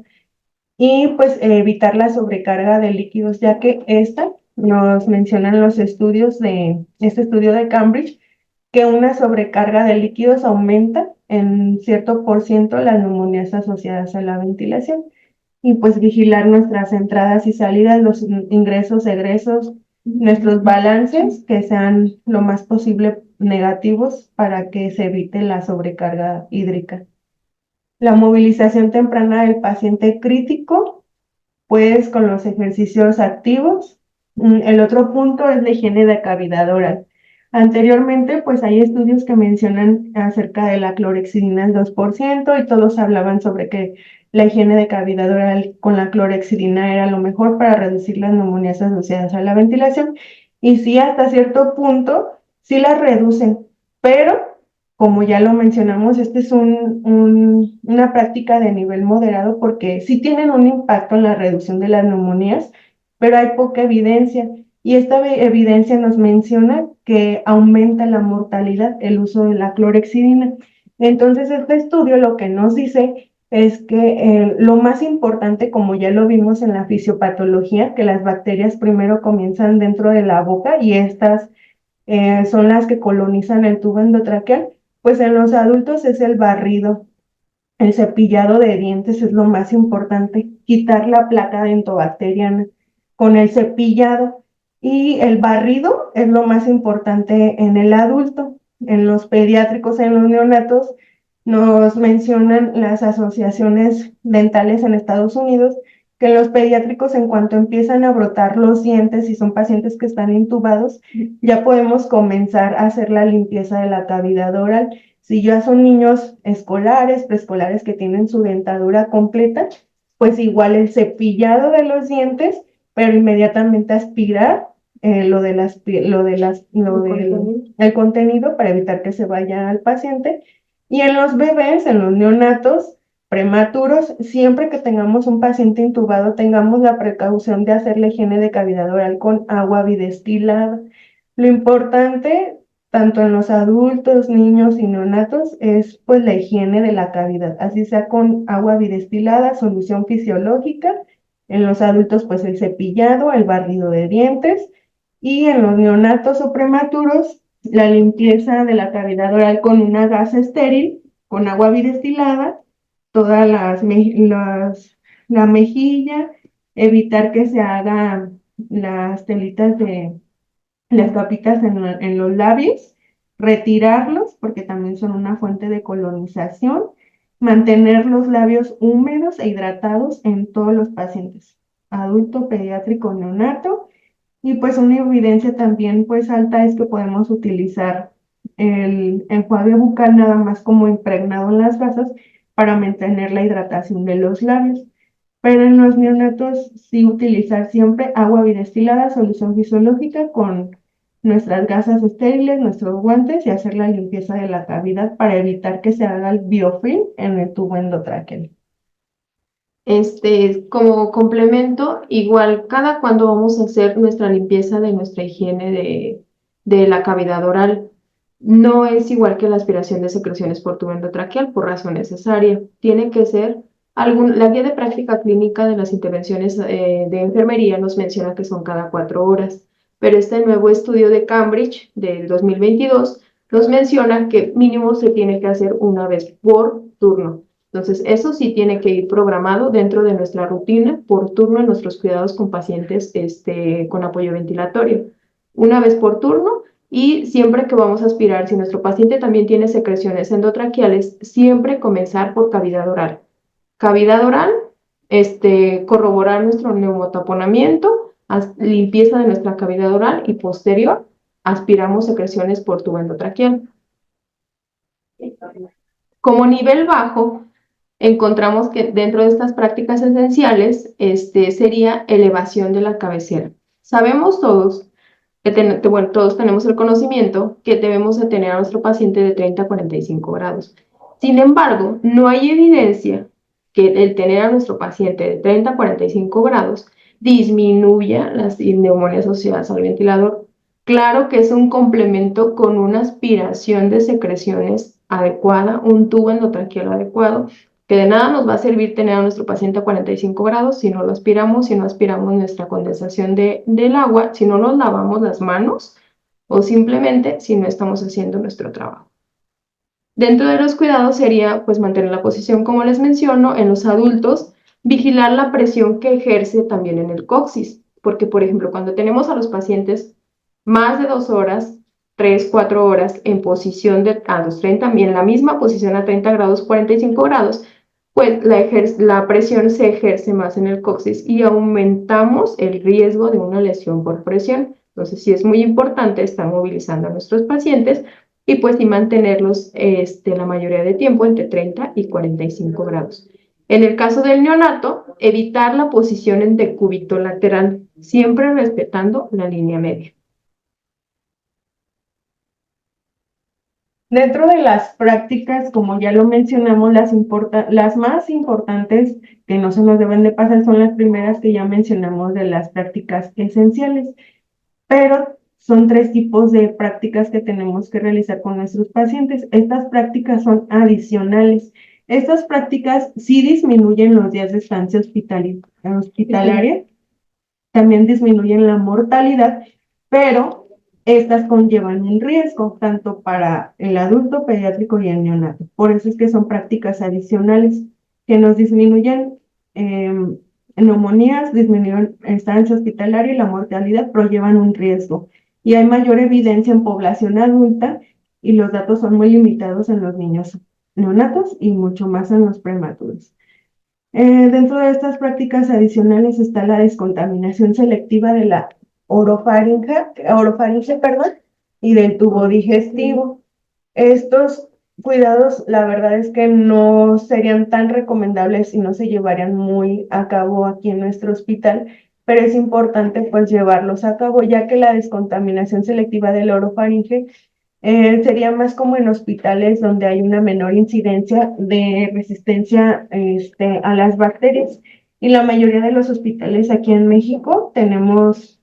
A: y pues evitar la sobrecarga de líquidos, ya que esta nos mencionan los estudios de este estudio de Cambridge, que una sobrecarga de líquidos aumenta en cierto por ciento las neumonías asociadas a la ventilación. Y pues vigilar nuestras entradas y salidas, los ingresos, egresos, nuestros balances que sean lo más posible negativos para que se evite la sobrecarga hídrica. La movilización temprana del paciente crítico, pues con los ejercicios activos. El otro punto es la higiene de cavidad oral. Anteriormente, pues hay estudios que mencionan acerca de la clorexidina al 2% y todos hablaban sobre que la higiene de cavidad oral con la clorexidina era lo mejor para reducir las neumonías asociadas a la ventilación. Y sí, hasta cierto punto, sí las reducen, pero como ya lo mencionamos, este es una práctica de nivel moderado porque sí tienen un impacto en la reducción de las neumonías, pero hay poca evidencia. Y esta evidencia nos menciona que aumenta la mortalidad el uso de la clorexidina. Entonces, este estudio lo que nos dice es que lo más importante, como ya lo vimos en la fisiopatología, que las bacterias primero comienzan dentro de la boca y estas son las que colonizan el tubo endotraqueal, pues en los adultos es el barrido, el cepillado de dientes es lo más importante, quitar la placa dentobacteriana con el cepillado y el barrido es lo más importante en el adulto. En los pediátricos, en los neonatos, nos mencionan las asociaciones dentales en Estados Unidos que en los pediátricos, en cuanto empiezan a brotar los dientes y son pacientes que están intubados, ya podemos comenzar a hacer la limpieza de la cavidad oral. Si ya son niños escolares, preescolares que tienen su dentadura completa, pues igual el cepillado de los dientes, pero inmediatamente aspirar el contenido para evitar que se vaya al paciente. Y en los bebés, en los neonatos prematuros, siempre que tengamos un paciente intubado, tengamos la precaución de hacer la higiene de cavidad oral con agua bidestilada. Lo importante tanto en los adultos, niños y neonatos, es pues la higiene de la cavidad, así sea con agua bidestilada, solución fisiológica, en los adultos pues el cepillado, el barrido de dientes, y en los neonatos o prematuros, la limpieza de la cavidad oral con una gasa estéril, con agua bidestilada, todas la mejilla, evitar que se hagan las telitas de las capitas en los labios, retirarlos porque también son una fuente de colonización, mantener los labios húmedos e hidratados en todos los pacientes, adulto, pediátrico, neonato, y pues una evidencia también pues alta es que podemos utilizar el enjuague bucal nada más como impregnado en las gasas para mantener la hidratación de los labios. Pero en los neonatos sí utilizar siempre agua bidestilada, solución fisiológica con nuestras gasas estériles, nuestros guantes y hacer la limpieza de la cavidad para evitar que se haga el biofilm en el tubo endotraqueal.
B: Como complemento, igual cada cuando vamos a hacer nuestra limpieza de nuestra higiene de la cavidad oral, no es igual que la aspiración de secreciones por tubo endotraqueal por razón necesaria. Tiene que ser la guía de práctica clínica de las intervenciones de enfermería nos menciona que son cada 4 horas, pero este nuevo estudio de Cambridge del 2022 nos menciona que mínimo se tiene que hacer una vez por turno. Entonces, eso sí tiene que ir programado dentro de nuestra rutina por turno en nuestros cuidados con pacientes con apoyo ventilatorio. Una vez por turno y siempre que vamos a aspirar, si nuestro paciente también tiene secreciones endotraqueales, siempre comenzar por cavidad oral. Cavidad oral, corroborar nuestro neumotaponamiento, limpieza de nuestra cavidad oral y posterior aspiramos secreciones por tubo endotraqueal. Como nivel bajo, encontramos que dentro de estas prácticas esenciales sería elevación de la cabecera. Sabemos todos, bueno, todos tenemos el conocimiento que debemos de tener a nuestro paciente de 30 a 45 grados. Sin embargo, no hay evidencia que el tener a nuestro paciente de 30 a 45 grados disminuya las neumonías asociadas al ventilador. Claro que es un complemento con una aspiración de secreciones adecuada, un tubo endotraqueal adecuado, que de nada nos va a servir tener a nuestro paciente a 45 grados si no lo aspiramos, si no aspiramos nuestra condensación del agua, si no nos lavamos las manos o simplemente si no estamos haciendo nuestro trabajo. Dentro de los cuidados sería pues mantener la posición como les menciono en los adultos, vigilar la presión que ejerce también en el coxis, porque por ejemplo cuando tenemos a los pacientes más de 2 horas, 3, 4 horas en posición a los 30, en la misma posición a 30 grados, 45 grados, pues la presión se ejerce más en el coxis y aumentamos el riesgo de una lesión por presión. Entonces sí es muy importante estar movilizando a nuestros pacientes y pues sí mantenerlos la mayoría de tiempo entre 30 y 45 grados. En el caso del neonato, evitar la posición en decúbito lateral, siempre respetando la línea media.
A: Dentro de las prácticas, como ya lo mencionamos, las más importantes que no se nos deben de pasar son las primeras que ya mencionamos de las prácticas esenciales, pero son 3 tipos de prácticas que tenemos que realizar con nuestros pacientes. Estas prácticas son adicionales Estas prácticas sí disminuyen los días de estancia hospitalaria, también disminuyen la mortalidad, pero estas conllevan un riesgo tanto para el adulto pediátrico y el neonato. Por eso es que son prácticas adicionales que nos disminuyen neumonías, disminuyen estancia hospitalaria y la mortalidad, pero llevan un riesgo. Y hay mayor evidencia en población adulta y los datos son muy limitados en los niños neonatos y mucho más en los prematuros. Dentro de estas prácticas adicionales está la descontaminación selectiva de la orofaringe, perdón, y del tubo digestivo. Estos cuidados, la verdad es que no serían tan recomendables y no se llevarían muy a cabo aquí en nuestro hospital, pero es importante pues llevarlos a cabo, ya que la descontaminación selectiva del orofaringe sería más como en hospitales donde hay una menor incidencia de resistencia a las bacterias. Y la mayoría de los hospitales aquí en México tenemos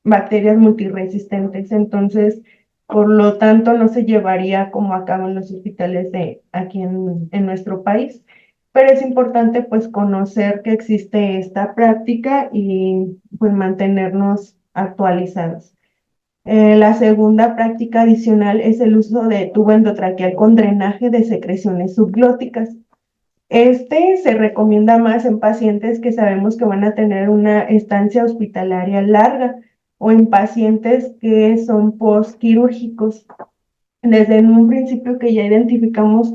A: bacterias multiresistentes, entonces, por lo tanto, no se llevaría como a cabo en los hospitales de aquí en nuestro país. Pero es importante pues conocer que existe esta práctica y pues mantenernos actualizados. La segunda práctica adicional es el uso de tubo endotraqueal con drenaje de secreciones subglóticas. Este se recomienda más en pacientes que sabemos que van a tener una estancia hospitalaria larga o en pacientes que son postquirúrgicos. Desde un principio que ya identificamos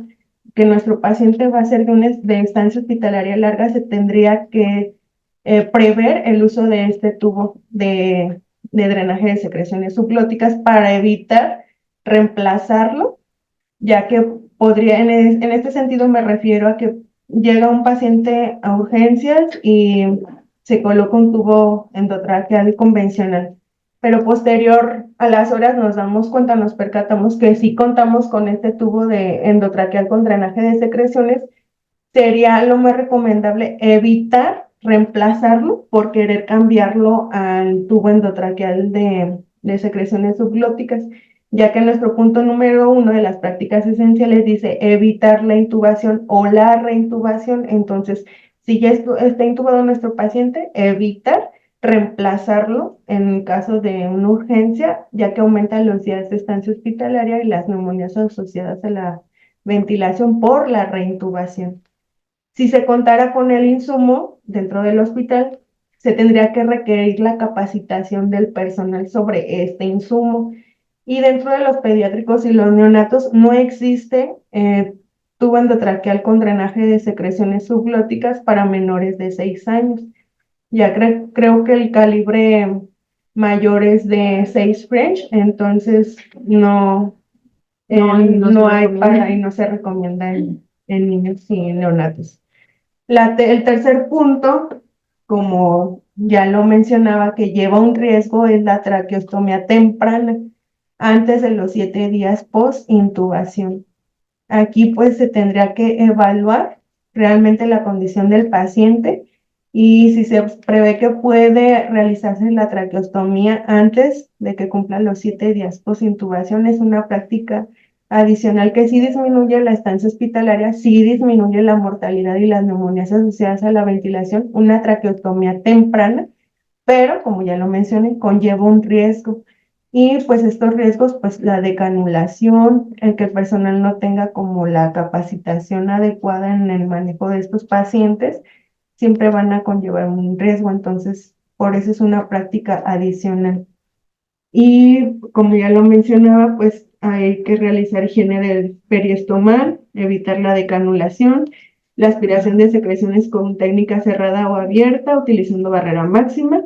A: que nuestro paciente va a ser de estancia hospitalaria larga, se tendría que prever el uso de este tubo de drenaje de secreciones subglóticas para evitar reemplazarlo, ya que podría, en este sentido me refiero a que llega un paciente a urgencias y se coloca un tubo endotraqueal convencional, pero posterior a las horas nos damos cuenta, nos percatamos que sí contamos con este tubo de endotraqueal con drenaje de secreciones. Sería lo más recomendable evitar reemplazarlo por querer cambiarlo al tubo endotraqueal de secreciones subglóticas, ya que nuestro punto número 1 de las prácticas esenciales dice evitar la intubación o la reintubación. Entonces, si ya está intubado nuestro paciente, evitar reemplazarlo en caso de una urgencia, ya que aumentan los días de estancia hospitalaria y las neumonías asociadas a la ventilación por la reintubación. Si se contara con el insumo dentro del hospital, se tendría que requerir la capacitación del personal sobre este insumo. Y dentro de los pediátricos y los neonatos no existe tubo endotraqueal con drenaje de secreciones subglóticas para menores de 6 años. Ya creo que el calibre mayor es de 6 French, entonces no hay para y no se recomienda en niños y neonatos. El tercer punto, como ya lo mencionaba, que lleva un riesgo es la traqueostomía temprana, antes de los 7 días post-intubación. Aquí pues se tendría que evaluar realmente la condición del paciente y si se prevé que puede realizarse la traqueostomía antes de que cumplan los 7 días post-intubación, es una práctica adicional que sí disminuye la estancia hospitalaria, sí disminuye la mortalidad y las neumonías asociadas a la ventilación, una traqueostomía temprana, pero como ya lo mencioné, conlleva un riesgo. Y pues estos riesgos, pues la decanulación, el que el personal no tenga como la capacitación adecuada en el manejo de estos pacientes, siempre van a conllevar un riesgo. Entonces, por eso es una práctica adicional. Y como ya lo mencionaba, pues hay que realizar higiene del periostomal, evitar la decanulación, la aspiración de secreciones con técnica cerrada o abierta, utilizando barrera máxima.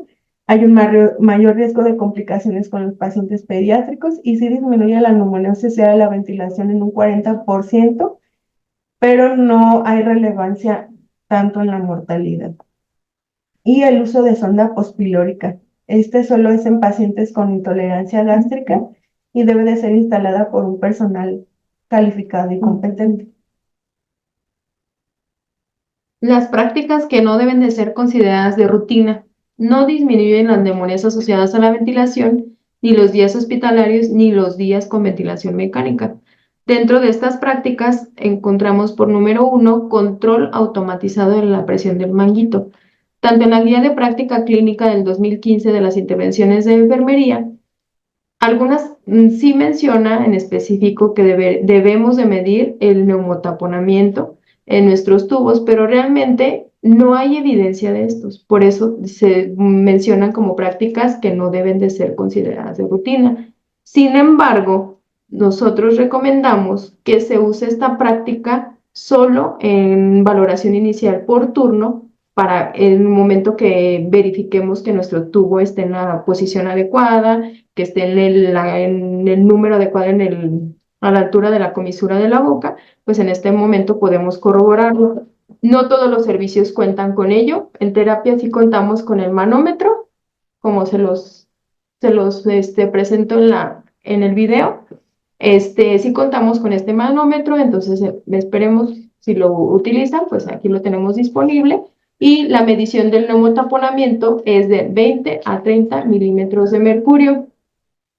A: Hay un mayor riesgo de complicaciones con los pacientes pediátricos y sí disminuye la neumonía asociada a la ventilación en un 40%, pero no hay relevancia tanto en la mortalidad. Y el uso de sonda pospilórica. Este solo es en pacientes con intolerancia gástrica y debe de ser instalada por un personal calificado y competente.
B: Las prácticas que no deben de ser consideradas de rutina no disminuyen las neumonías asociadas a la ventilación, ni los días hospitalarios, ni los días con ventilación mecánica. Dentro de estas prácticas encontramos por número 1 control automatizado de la presión del manguito. Tanto en la guía de práctica clínica del 2015 de las intervenciones de enfermería, algunas sí menciona en específico que debemos de medir el neumotaponamiento en nuestros tubos, pero realmente no hay evidencia de estos. Por eso se mencionan como prácticas que no deben de ser consideradas de rutina. Sin embargo, nosotros recomendamos que se use esta práctica solo en valoración inicial por turno para el momento que verifiquemos que nuestro tubo esté en la posición adecuada, que esté en el número adecuado a la altura de la comisura de la boca, pues en este momento podemos corroborarlo. No todos los servicios cuentan con ello. En terapia sí contamos con el manómetro, como se los presento en el video. Sí contamos con este manómetro, entonces esperemos si lo utilizan, pues aquí lo tenemos disponible. Y la medición del neumotaponamiento es de 20 a 30 milímetros de mercurio.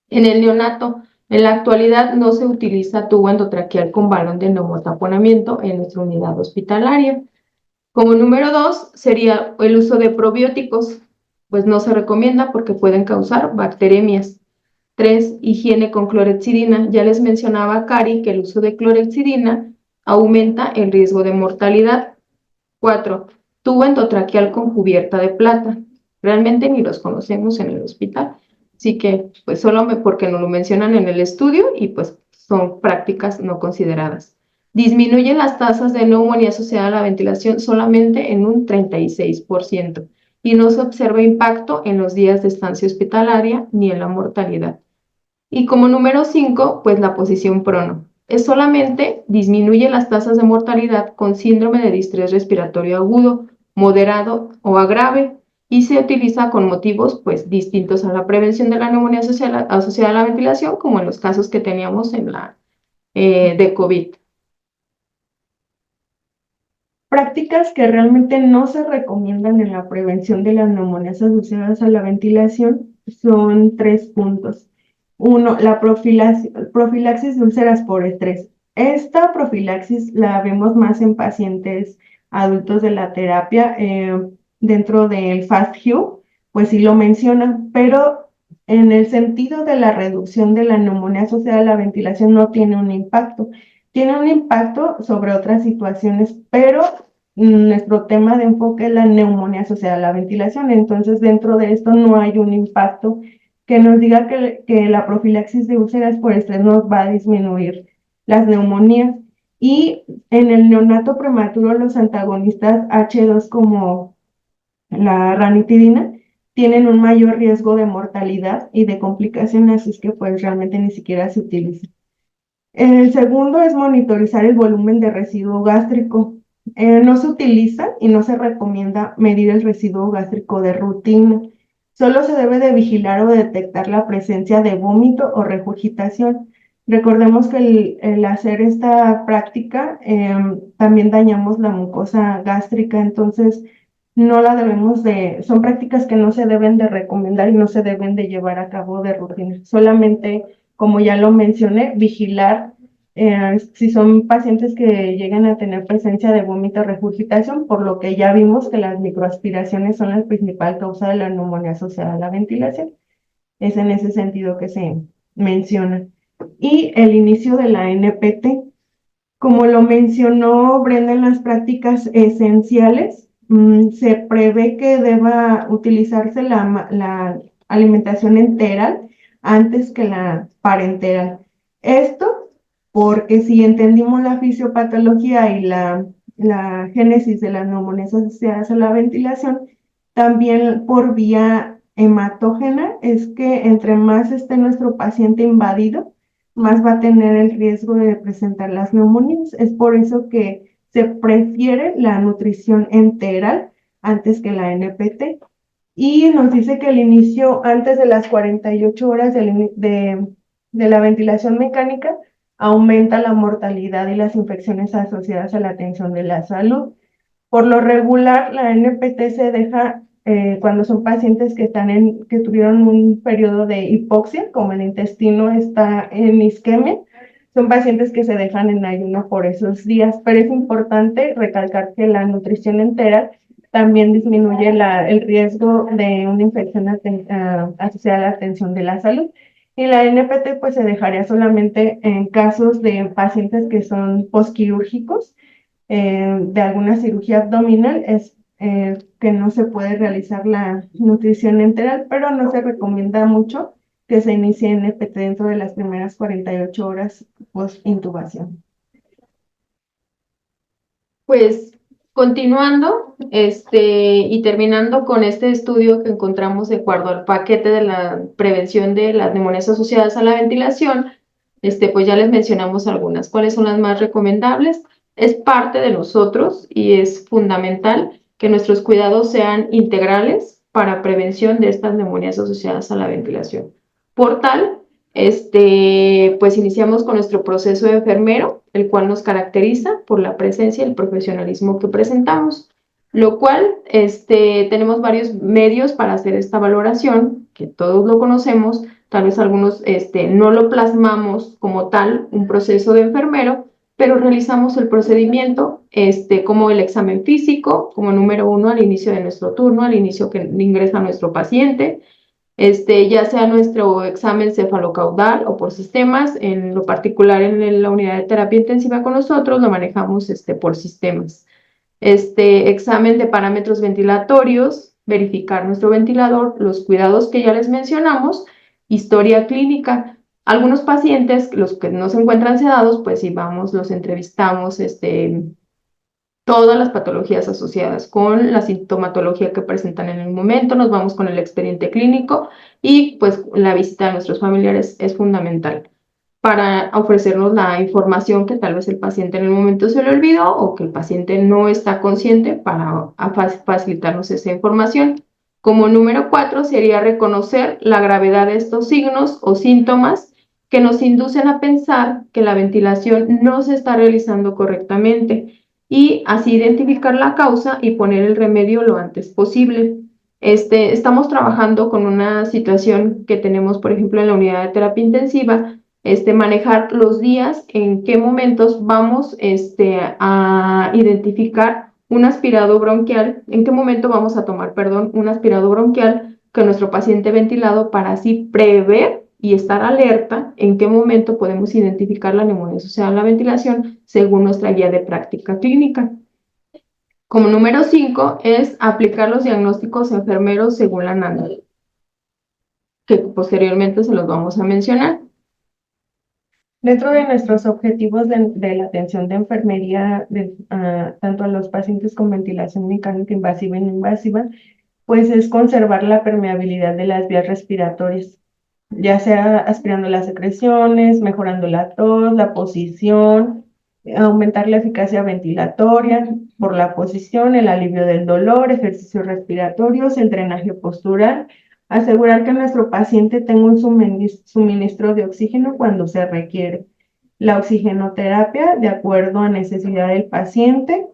B: En el neonato, en la actualidad no se utiliza tubo endotraqueal con balón de neumotaponamiento en nuestra unidad hospitalaria. Como número 2 sería el uso de probióticos, pues no se recomienda porque pueden causar bacteremias. 3, higiene con clorexidina. Ya les mencionaba Cari que el uso de clorexidina aumenta el riesgo de mortalidad. 4, tubo endotraqueal con cubierta de plata. Realmente ni los conocemos en el hospital, así que pues solo porque nos lo mencionan en el estudio y pues son prácticas no consideradas. Disminuyen las tasas de neumonía asociada a la ventilación solamente en un 36% y no se observa impacto en los días de estancia hospitalaria ni en la mortalidad. Y como número 5, pues la posición prono. Es solamente disminuye las tasas de mortalidad con síndrome de distrés respiratorio agudo, moderado o grave y se utiliza con motivos pues distintos a la prevención de la neumonía asociada a la ventilación, como en los casos que teníamos en la de COVID.
A: Prácticas que realmente no se recomiendan en la prevención de las neumonías asociadas a la ventilación son 3 puntos. 1, la profilaxis de úlceras por estrés. Esta profilaxis la vemos más en pacientes adultos de la terapia. Dentro del FAST-HU, pues sí lo menciona, pero en el sentido de la reducción de la neumonía asociada a la ventilación no tiene un impacto. Tiene un impacto sobre otras situaciones, pero nuestro tema de enfoque es la neumonía asociada a la ventilación. Entonces, dentro de esto no hay un impacto que nos diga que la profilaxis de úlceras por estrés nos va a disminuir las neumonías. Y en el neonato prematuro, los antagonistas H2 como la ranitidina tienen un mayor riesgo de mortalidad y de complicaciones, así es que pues realmente ni siquiera se utiliza. El segundo es monitorizar el volumen de residuo gástrico. No se utiliza y no se recomienda medir el residuo gástrico de rutina. Solo se debe de vigilar o detectar la presencia de vómito o regurgitación. Recordemos que el hacer esta práctica también dañamos la mucosa gástrica, entonces no la debemos son prácticas que no se deben de recomendar y no se deben de llevar a cabo de rutina. Solamente, como ya lo mencioné, vigilar si son pacientes que llegan a tener presencia de vómito o regurgitación, por lo que ya vimos que las microaspiraciones son la principal causa de la neumonía asociada a la ventilación. Es en ese sentido que se menciona. Y el inicio de la NPT, como lo mencionó Brenda en las prácticas esenciales, se prevé que deba utilizarse la alimentación enteral antes que la parenteral. Esto porque si entendimos la fisiopatología y la génesis de las neumonías asociadas a la ventilación, también por vía hematógena es que entre más esté nuestro paciente invadido, más va a tener el riesgo de presentar las neumonías. Es por eso que se prefiere la nutrición enteral antes que la NPT. Y nos dice que el inicio antes de las 48 horas de la ventilación mecánica aumenta la mortalidad y las infecciones asociadas a la atención de la salud. Por lo regular, la NPT se deja cuando son pacientes que tuvieron un periodo de hipoxia, como el intestino está en isquemia, son pacientes que se dejan en ayuno por esos días, pero es importante recalcar que la nutrición entera también disminuye el riesgo de una infección asociada a la atención de la salud. Y la NPT pues se dejaría solamente en casos de pacientes que son posquirúrgicos, de alguna cirugía abdominal, es que no se puede realizar la nutrición enteral, pero no se recomienda mucho que se inicie NPT dentro de las primeras 48 horas post-intubación.
B: Pues continuando, y terminando con este estudio que encontramos de acuerdo al paquete de la prevención de las neumonías asociadas a la ventilación, pues ya les mencionamos algunas. ¿Cuáles son las más recomendables? Es parte de nosotros y es fundamental que nuestros cuidados sean integrales para prevención de estas neumonías asociadas a la ventilación. Por tal, pues iniciamos con nuestro proceso de enfermero, el cual nos caracteriza por la presencia y el profesionalismo que presentamos, lo cual tenemos varios medios para hacer esta valoración, que todos lo conocemos, tal vez algunos no lo plasmamos como tal, un proceso de enfermero, pero realizamos el procedimiento como el examen físico, como número 1 al inicio de nuestro turno, al inicio que ingresa nuestro paciente, ya sea nuestro examen cefalocaudal o por sistemas, en lo particular en la unidad de terapia intensiva con nosotros lo manejamos por sistemas. Examen de parámetros ventilatorios, verificar nuestro ventilador, los cuidados que ya les mencionamos, historia clínica. Algunos pacientes, los que no se encuentran sedados, pues si vamos, los entrevistamos, todas las patologías asociadas con la sintomatología que presentan en el momento, nos vamos con el expediente clínico y pues la visita de nuestros familiares es fundamental para ofrecernos la información que tal vez el paciente en el momento se le olvidó o que el paciente no está consciente para facilitarnos esa información. Como número 4 sería reconocer la gravedad de estos signos o síntomas que nos inducen a pensar que la ventilación no se está realizando correctamente y así identificar la causa y poner el remedio lo antes posible. Estamos trabajando con una situación que tenemos, por ejemplo, en la unidad de terapia intensiva, manejar los días, en qué momentos vamos a identificar un aspirado bronquial, en qué momento vamos a tomar, perdón, un aspirado bronquial con nuestro paciente ventilado para así prever y estar alerta en qué momento podemos identificar la neumonía asociada a la ventilación según nuestra guía de práctica clínica. Como número 5 es aplicar los diagnósticos enfermeros según la NANDA, que posteriormente se los vamos a mencionar.
A: Dentro de nuestros objetivos de la atención de enfermería, tanto a los pacientes con ventilación mecánica invasiva y no invasiva, pues es conservar la permeabilidad de las vías respiratorias, ya sea aspirando las secreciones, mejorando la tos, la posición, aumentar la eficacia ventilatoria por la posición, el alivio del dolor, ejercicios respiratorios, el drenaje postural, asegurar que nuestro paciente tenga un suministro de oxígeno cuando se requiere, la oxigenoterapia de acuerdo a necesidad del paciente,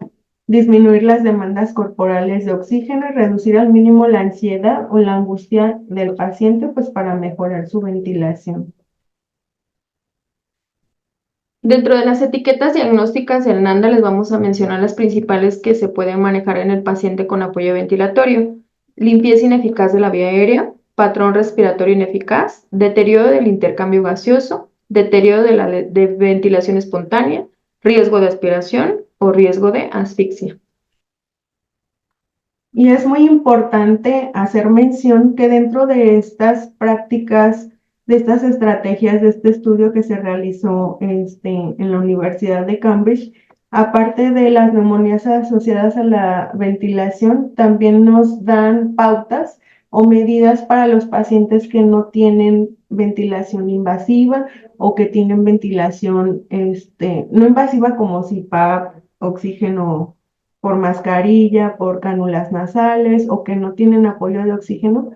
A: disminuir las demandas corporales de oxígeno y reducir al mínimo la ansiedad o la angustia del paciente, pues para mejorar su ventilación.
B: Dentro de las etiquetas diagnósticas del NANDA les vamos a mencionar las principales que se pueden manejar en el paciente con apoyo ventilatorio: limpieza ineficaz de la vía aérea, patrón respiratorio ineficaz, deterioro del intercambio gaseoso, deterioro de ventilación espontánea, riesgo de aspiración o riesgo de asfixia.
A: Y es muy importante hacer mención que dentro de estas prácticas, de estas estrategias, de este estudio que se realizó en la Universidad de Cambridge, aparte de las neumonías asociadas a la ventilación, también nos dan pautas o medidas para los pacientes que no tienen ventilación invasiva o que tienen ventilación no invasiva como CPAP, oxígeno por mascarilla, por cánulas nasales o que no tienen apoyo de oxígeno,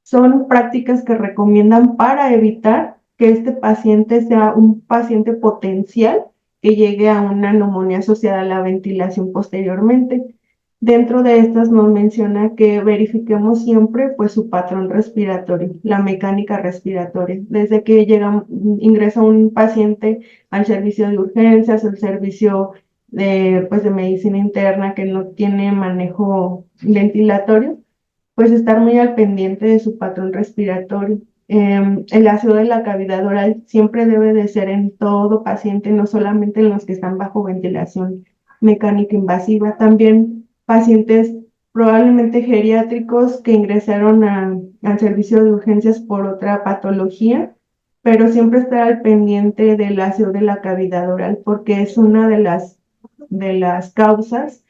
A: son prácticas que recomiendan para evitar que este paciente sea un paciente potencial que llegue a una neumonía asociada a la ventilación posteriormente. Dentro de estas nos menciona que verifiquemos siempre pues su patrón respiratorio, la mecánica respiratoria. Desde que ingresa un paciente al servicio de urgencias, el servicio de medicina interna que no tiene manejo ventilatorio, pues estar muy al pendiente de su patrón respiratorio. El aseo de la cavidad oral siempre debe de ser en todo paciente, no solamente en los que están bajo ventilación mecánica invasiva, también pacientes probablemente geriátricos que ingresaron al servicio de urgencias por otra patología, pero siempre estar al pendiente del aseo de la cavidad oral porque es una de las causas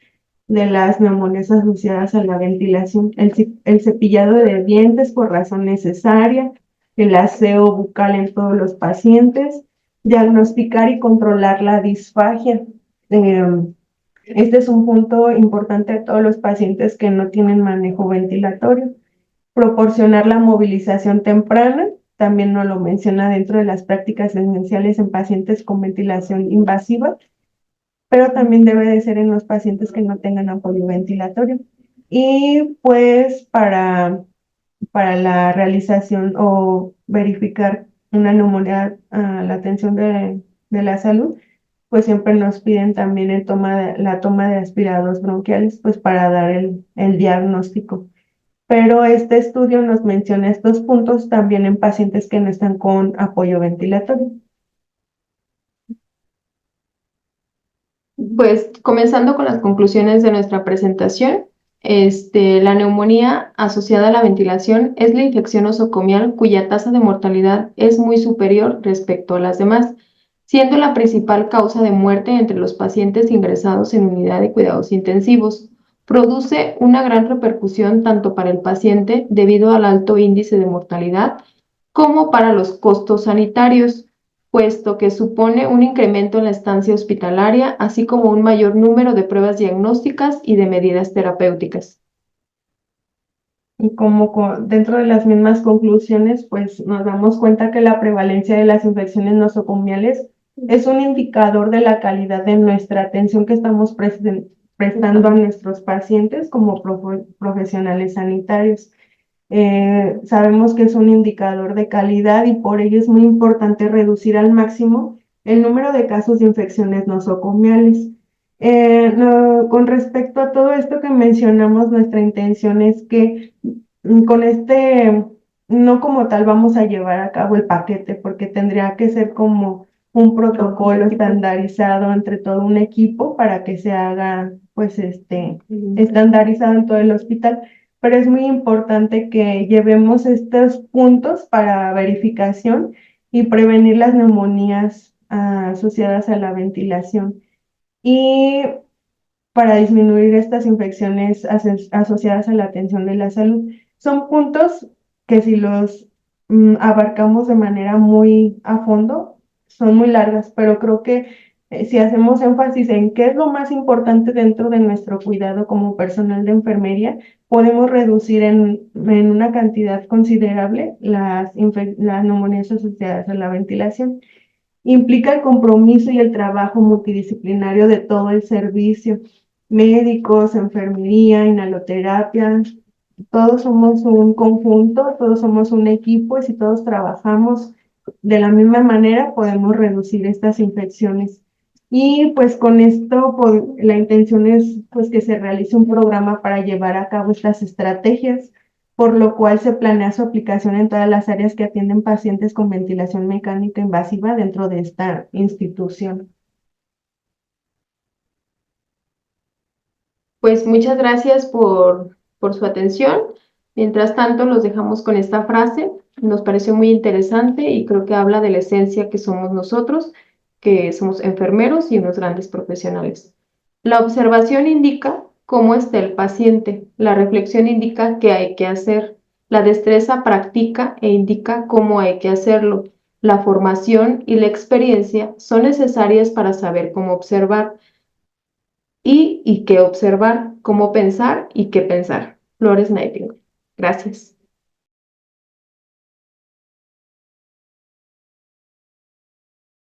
A: de las neumonías asociadas a la ventilación, el cepillado de dientes por razón necesaria, el aseo bucal en todos los pacientes, diagnosticar y controlar la disfagia. Este es un punto importante a todos los pacientes que no tienen manejo ventilatorio. Proporcionar la movilización temprana, también nos lo menciona dentro de las prácticas esenciales en pacientes con ventilación invasiva, pero también debe de ser en los pacientes que no tengan apoyo ventilatorio. Y pues para la realización o verificar una neumonía a la atención de la salud, pues siempre nos piden también la toma de aspirados bronquiales, pues para dar el diagnóstico. Pero este estudio nos menciona estos puntos también en pacientes que no están con apoyo ventilatorio.
B: Pues comenzando con las conclusiones de nuestra presentación, la neumonía asociada a la ventilación es la infección nosocomial cuya tasa de mortalidad es muy superior respecto a las demás, siendo la principal causa de muerte entre los pacientes ingresados en unidad de cuidados intensivos. Produce una gran repercusión tanto para el paciente debido al alto índice de mortalidad como para los costos sanitarios, puesto que supone un incremento en la estancia hospitalaria, así como un mayor número de pruebas diagnósticas y de medidas terapéuticas.
A: Y dentro de las mismas conclusiones, pues nos damos cuenta que la prevalencia de las infecciones nosocomiales es un indicador de la calidad de nuestra atención que estamos prestando a nuestros pacientes como profesionales sanitarios. Sabemos que es un indicador de calidad y por ello es muy importante reducir al máximo el número de casos de infecciones nosocomiales. Con respecto a todo esto que mencionamos, nuestra intención es que con no como tal vamos a llevar a cabo el paquete, porque tendría que ser como un protocolo estandarizado entre todo un equipo para que se haga, pues, estandarizado en todo el hospital. Pero es muy importante que llevemos estos puntos para verificación y prevenir las neumonías asociadas a la ventilación. Y para disminuir estas infecciones asociadas a la atención de la salud. Son puntos que si los abarcamos de manera muy a fondo, son muy largas, pero creo que si hacemos énfasis en qué es lo más importante dentro de nuestro cuidado como personal de enfermería, podemos reducir en una cantidad considerable las neumonías asociadas a la ventilación. Implica el compromiso y el trabajo multidisciplinario de todo el servicio, médicos, enfermería, inhaloterapia. Todos somos un conjunto, todos somos un equipo y si todos trabajamos de la misma manera podemos reducir estas infecciones. Y pues con esto la intención es pues que se realice un programa para llevar a cabo estas estrategias, por lo cual se planea su aplicación en todas las áreas que atienden pacientes con ventilación mecánica invasiva dentro de esta institución.
B: Pues muchas gracias por su atención. Mientras tanto, los dejamos con esta frase. Nos pareció muy interesante y creo que habla de la esencia que somos nosotros, que somos enfermeros y unos grandes profesionales. La observación indica cómo está el paciente. La reflexión indica qué hay que hacer. La destreza practica e indica cómo hay que hacerlo. La formación y la experiencia son necesarias para saber cómo observar y qué observar, cómo pensar y qué pensar. Flores Nightingale. Gracias.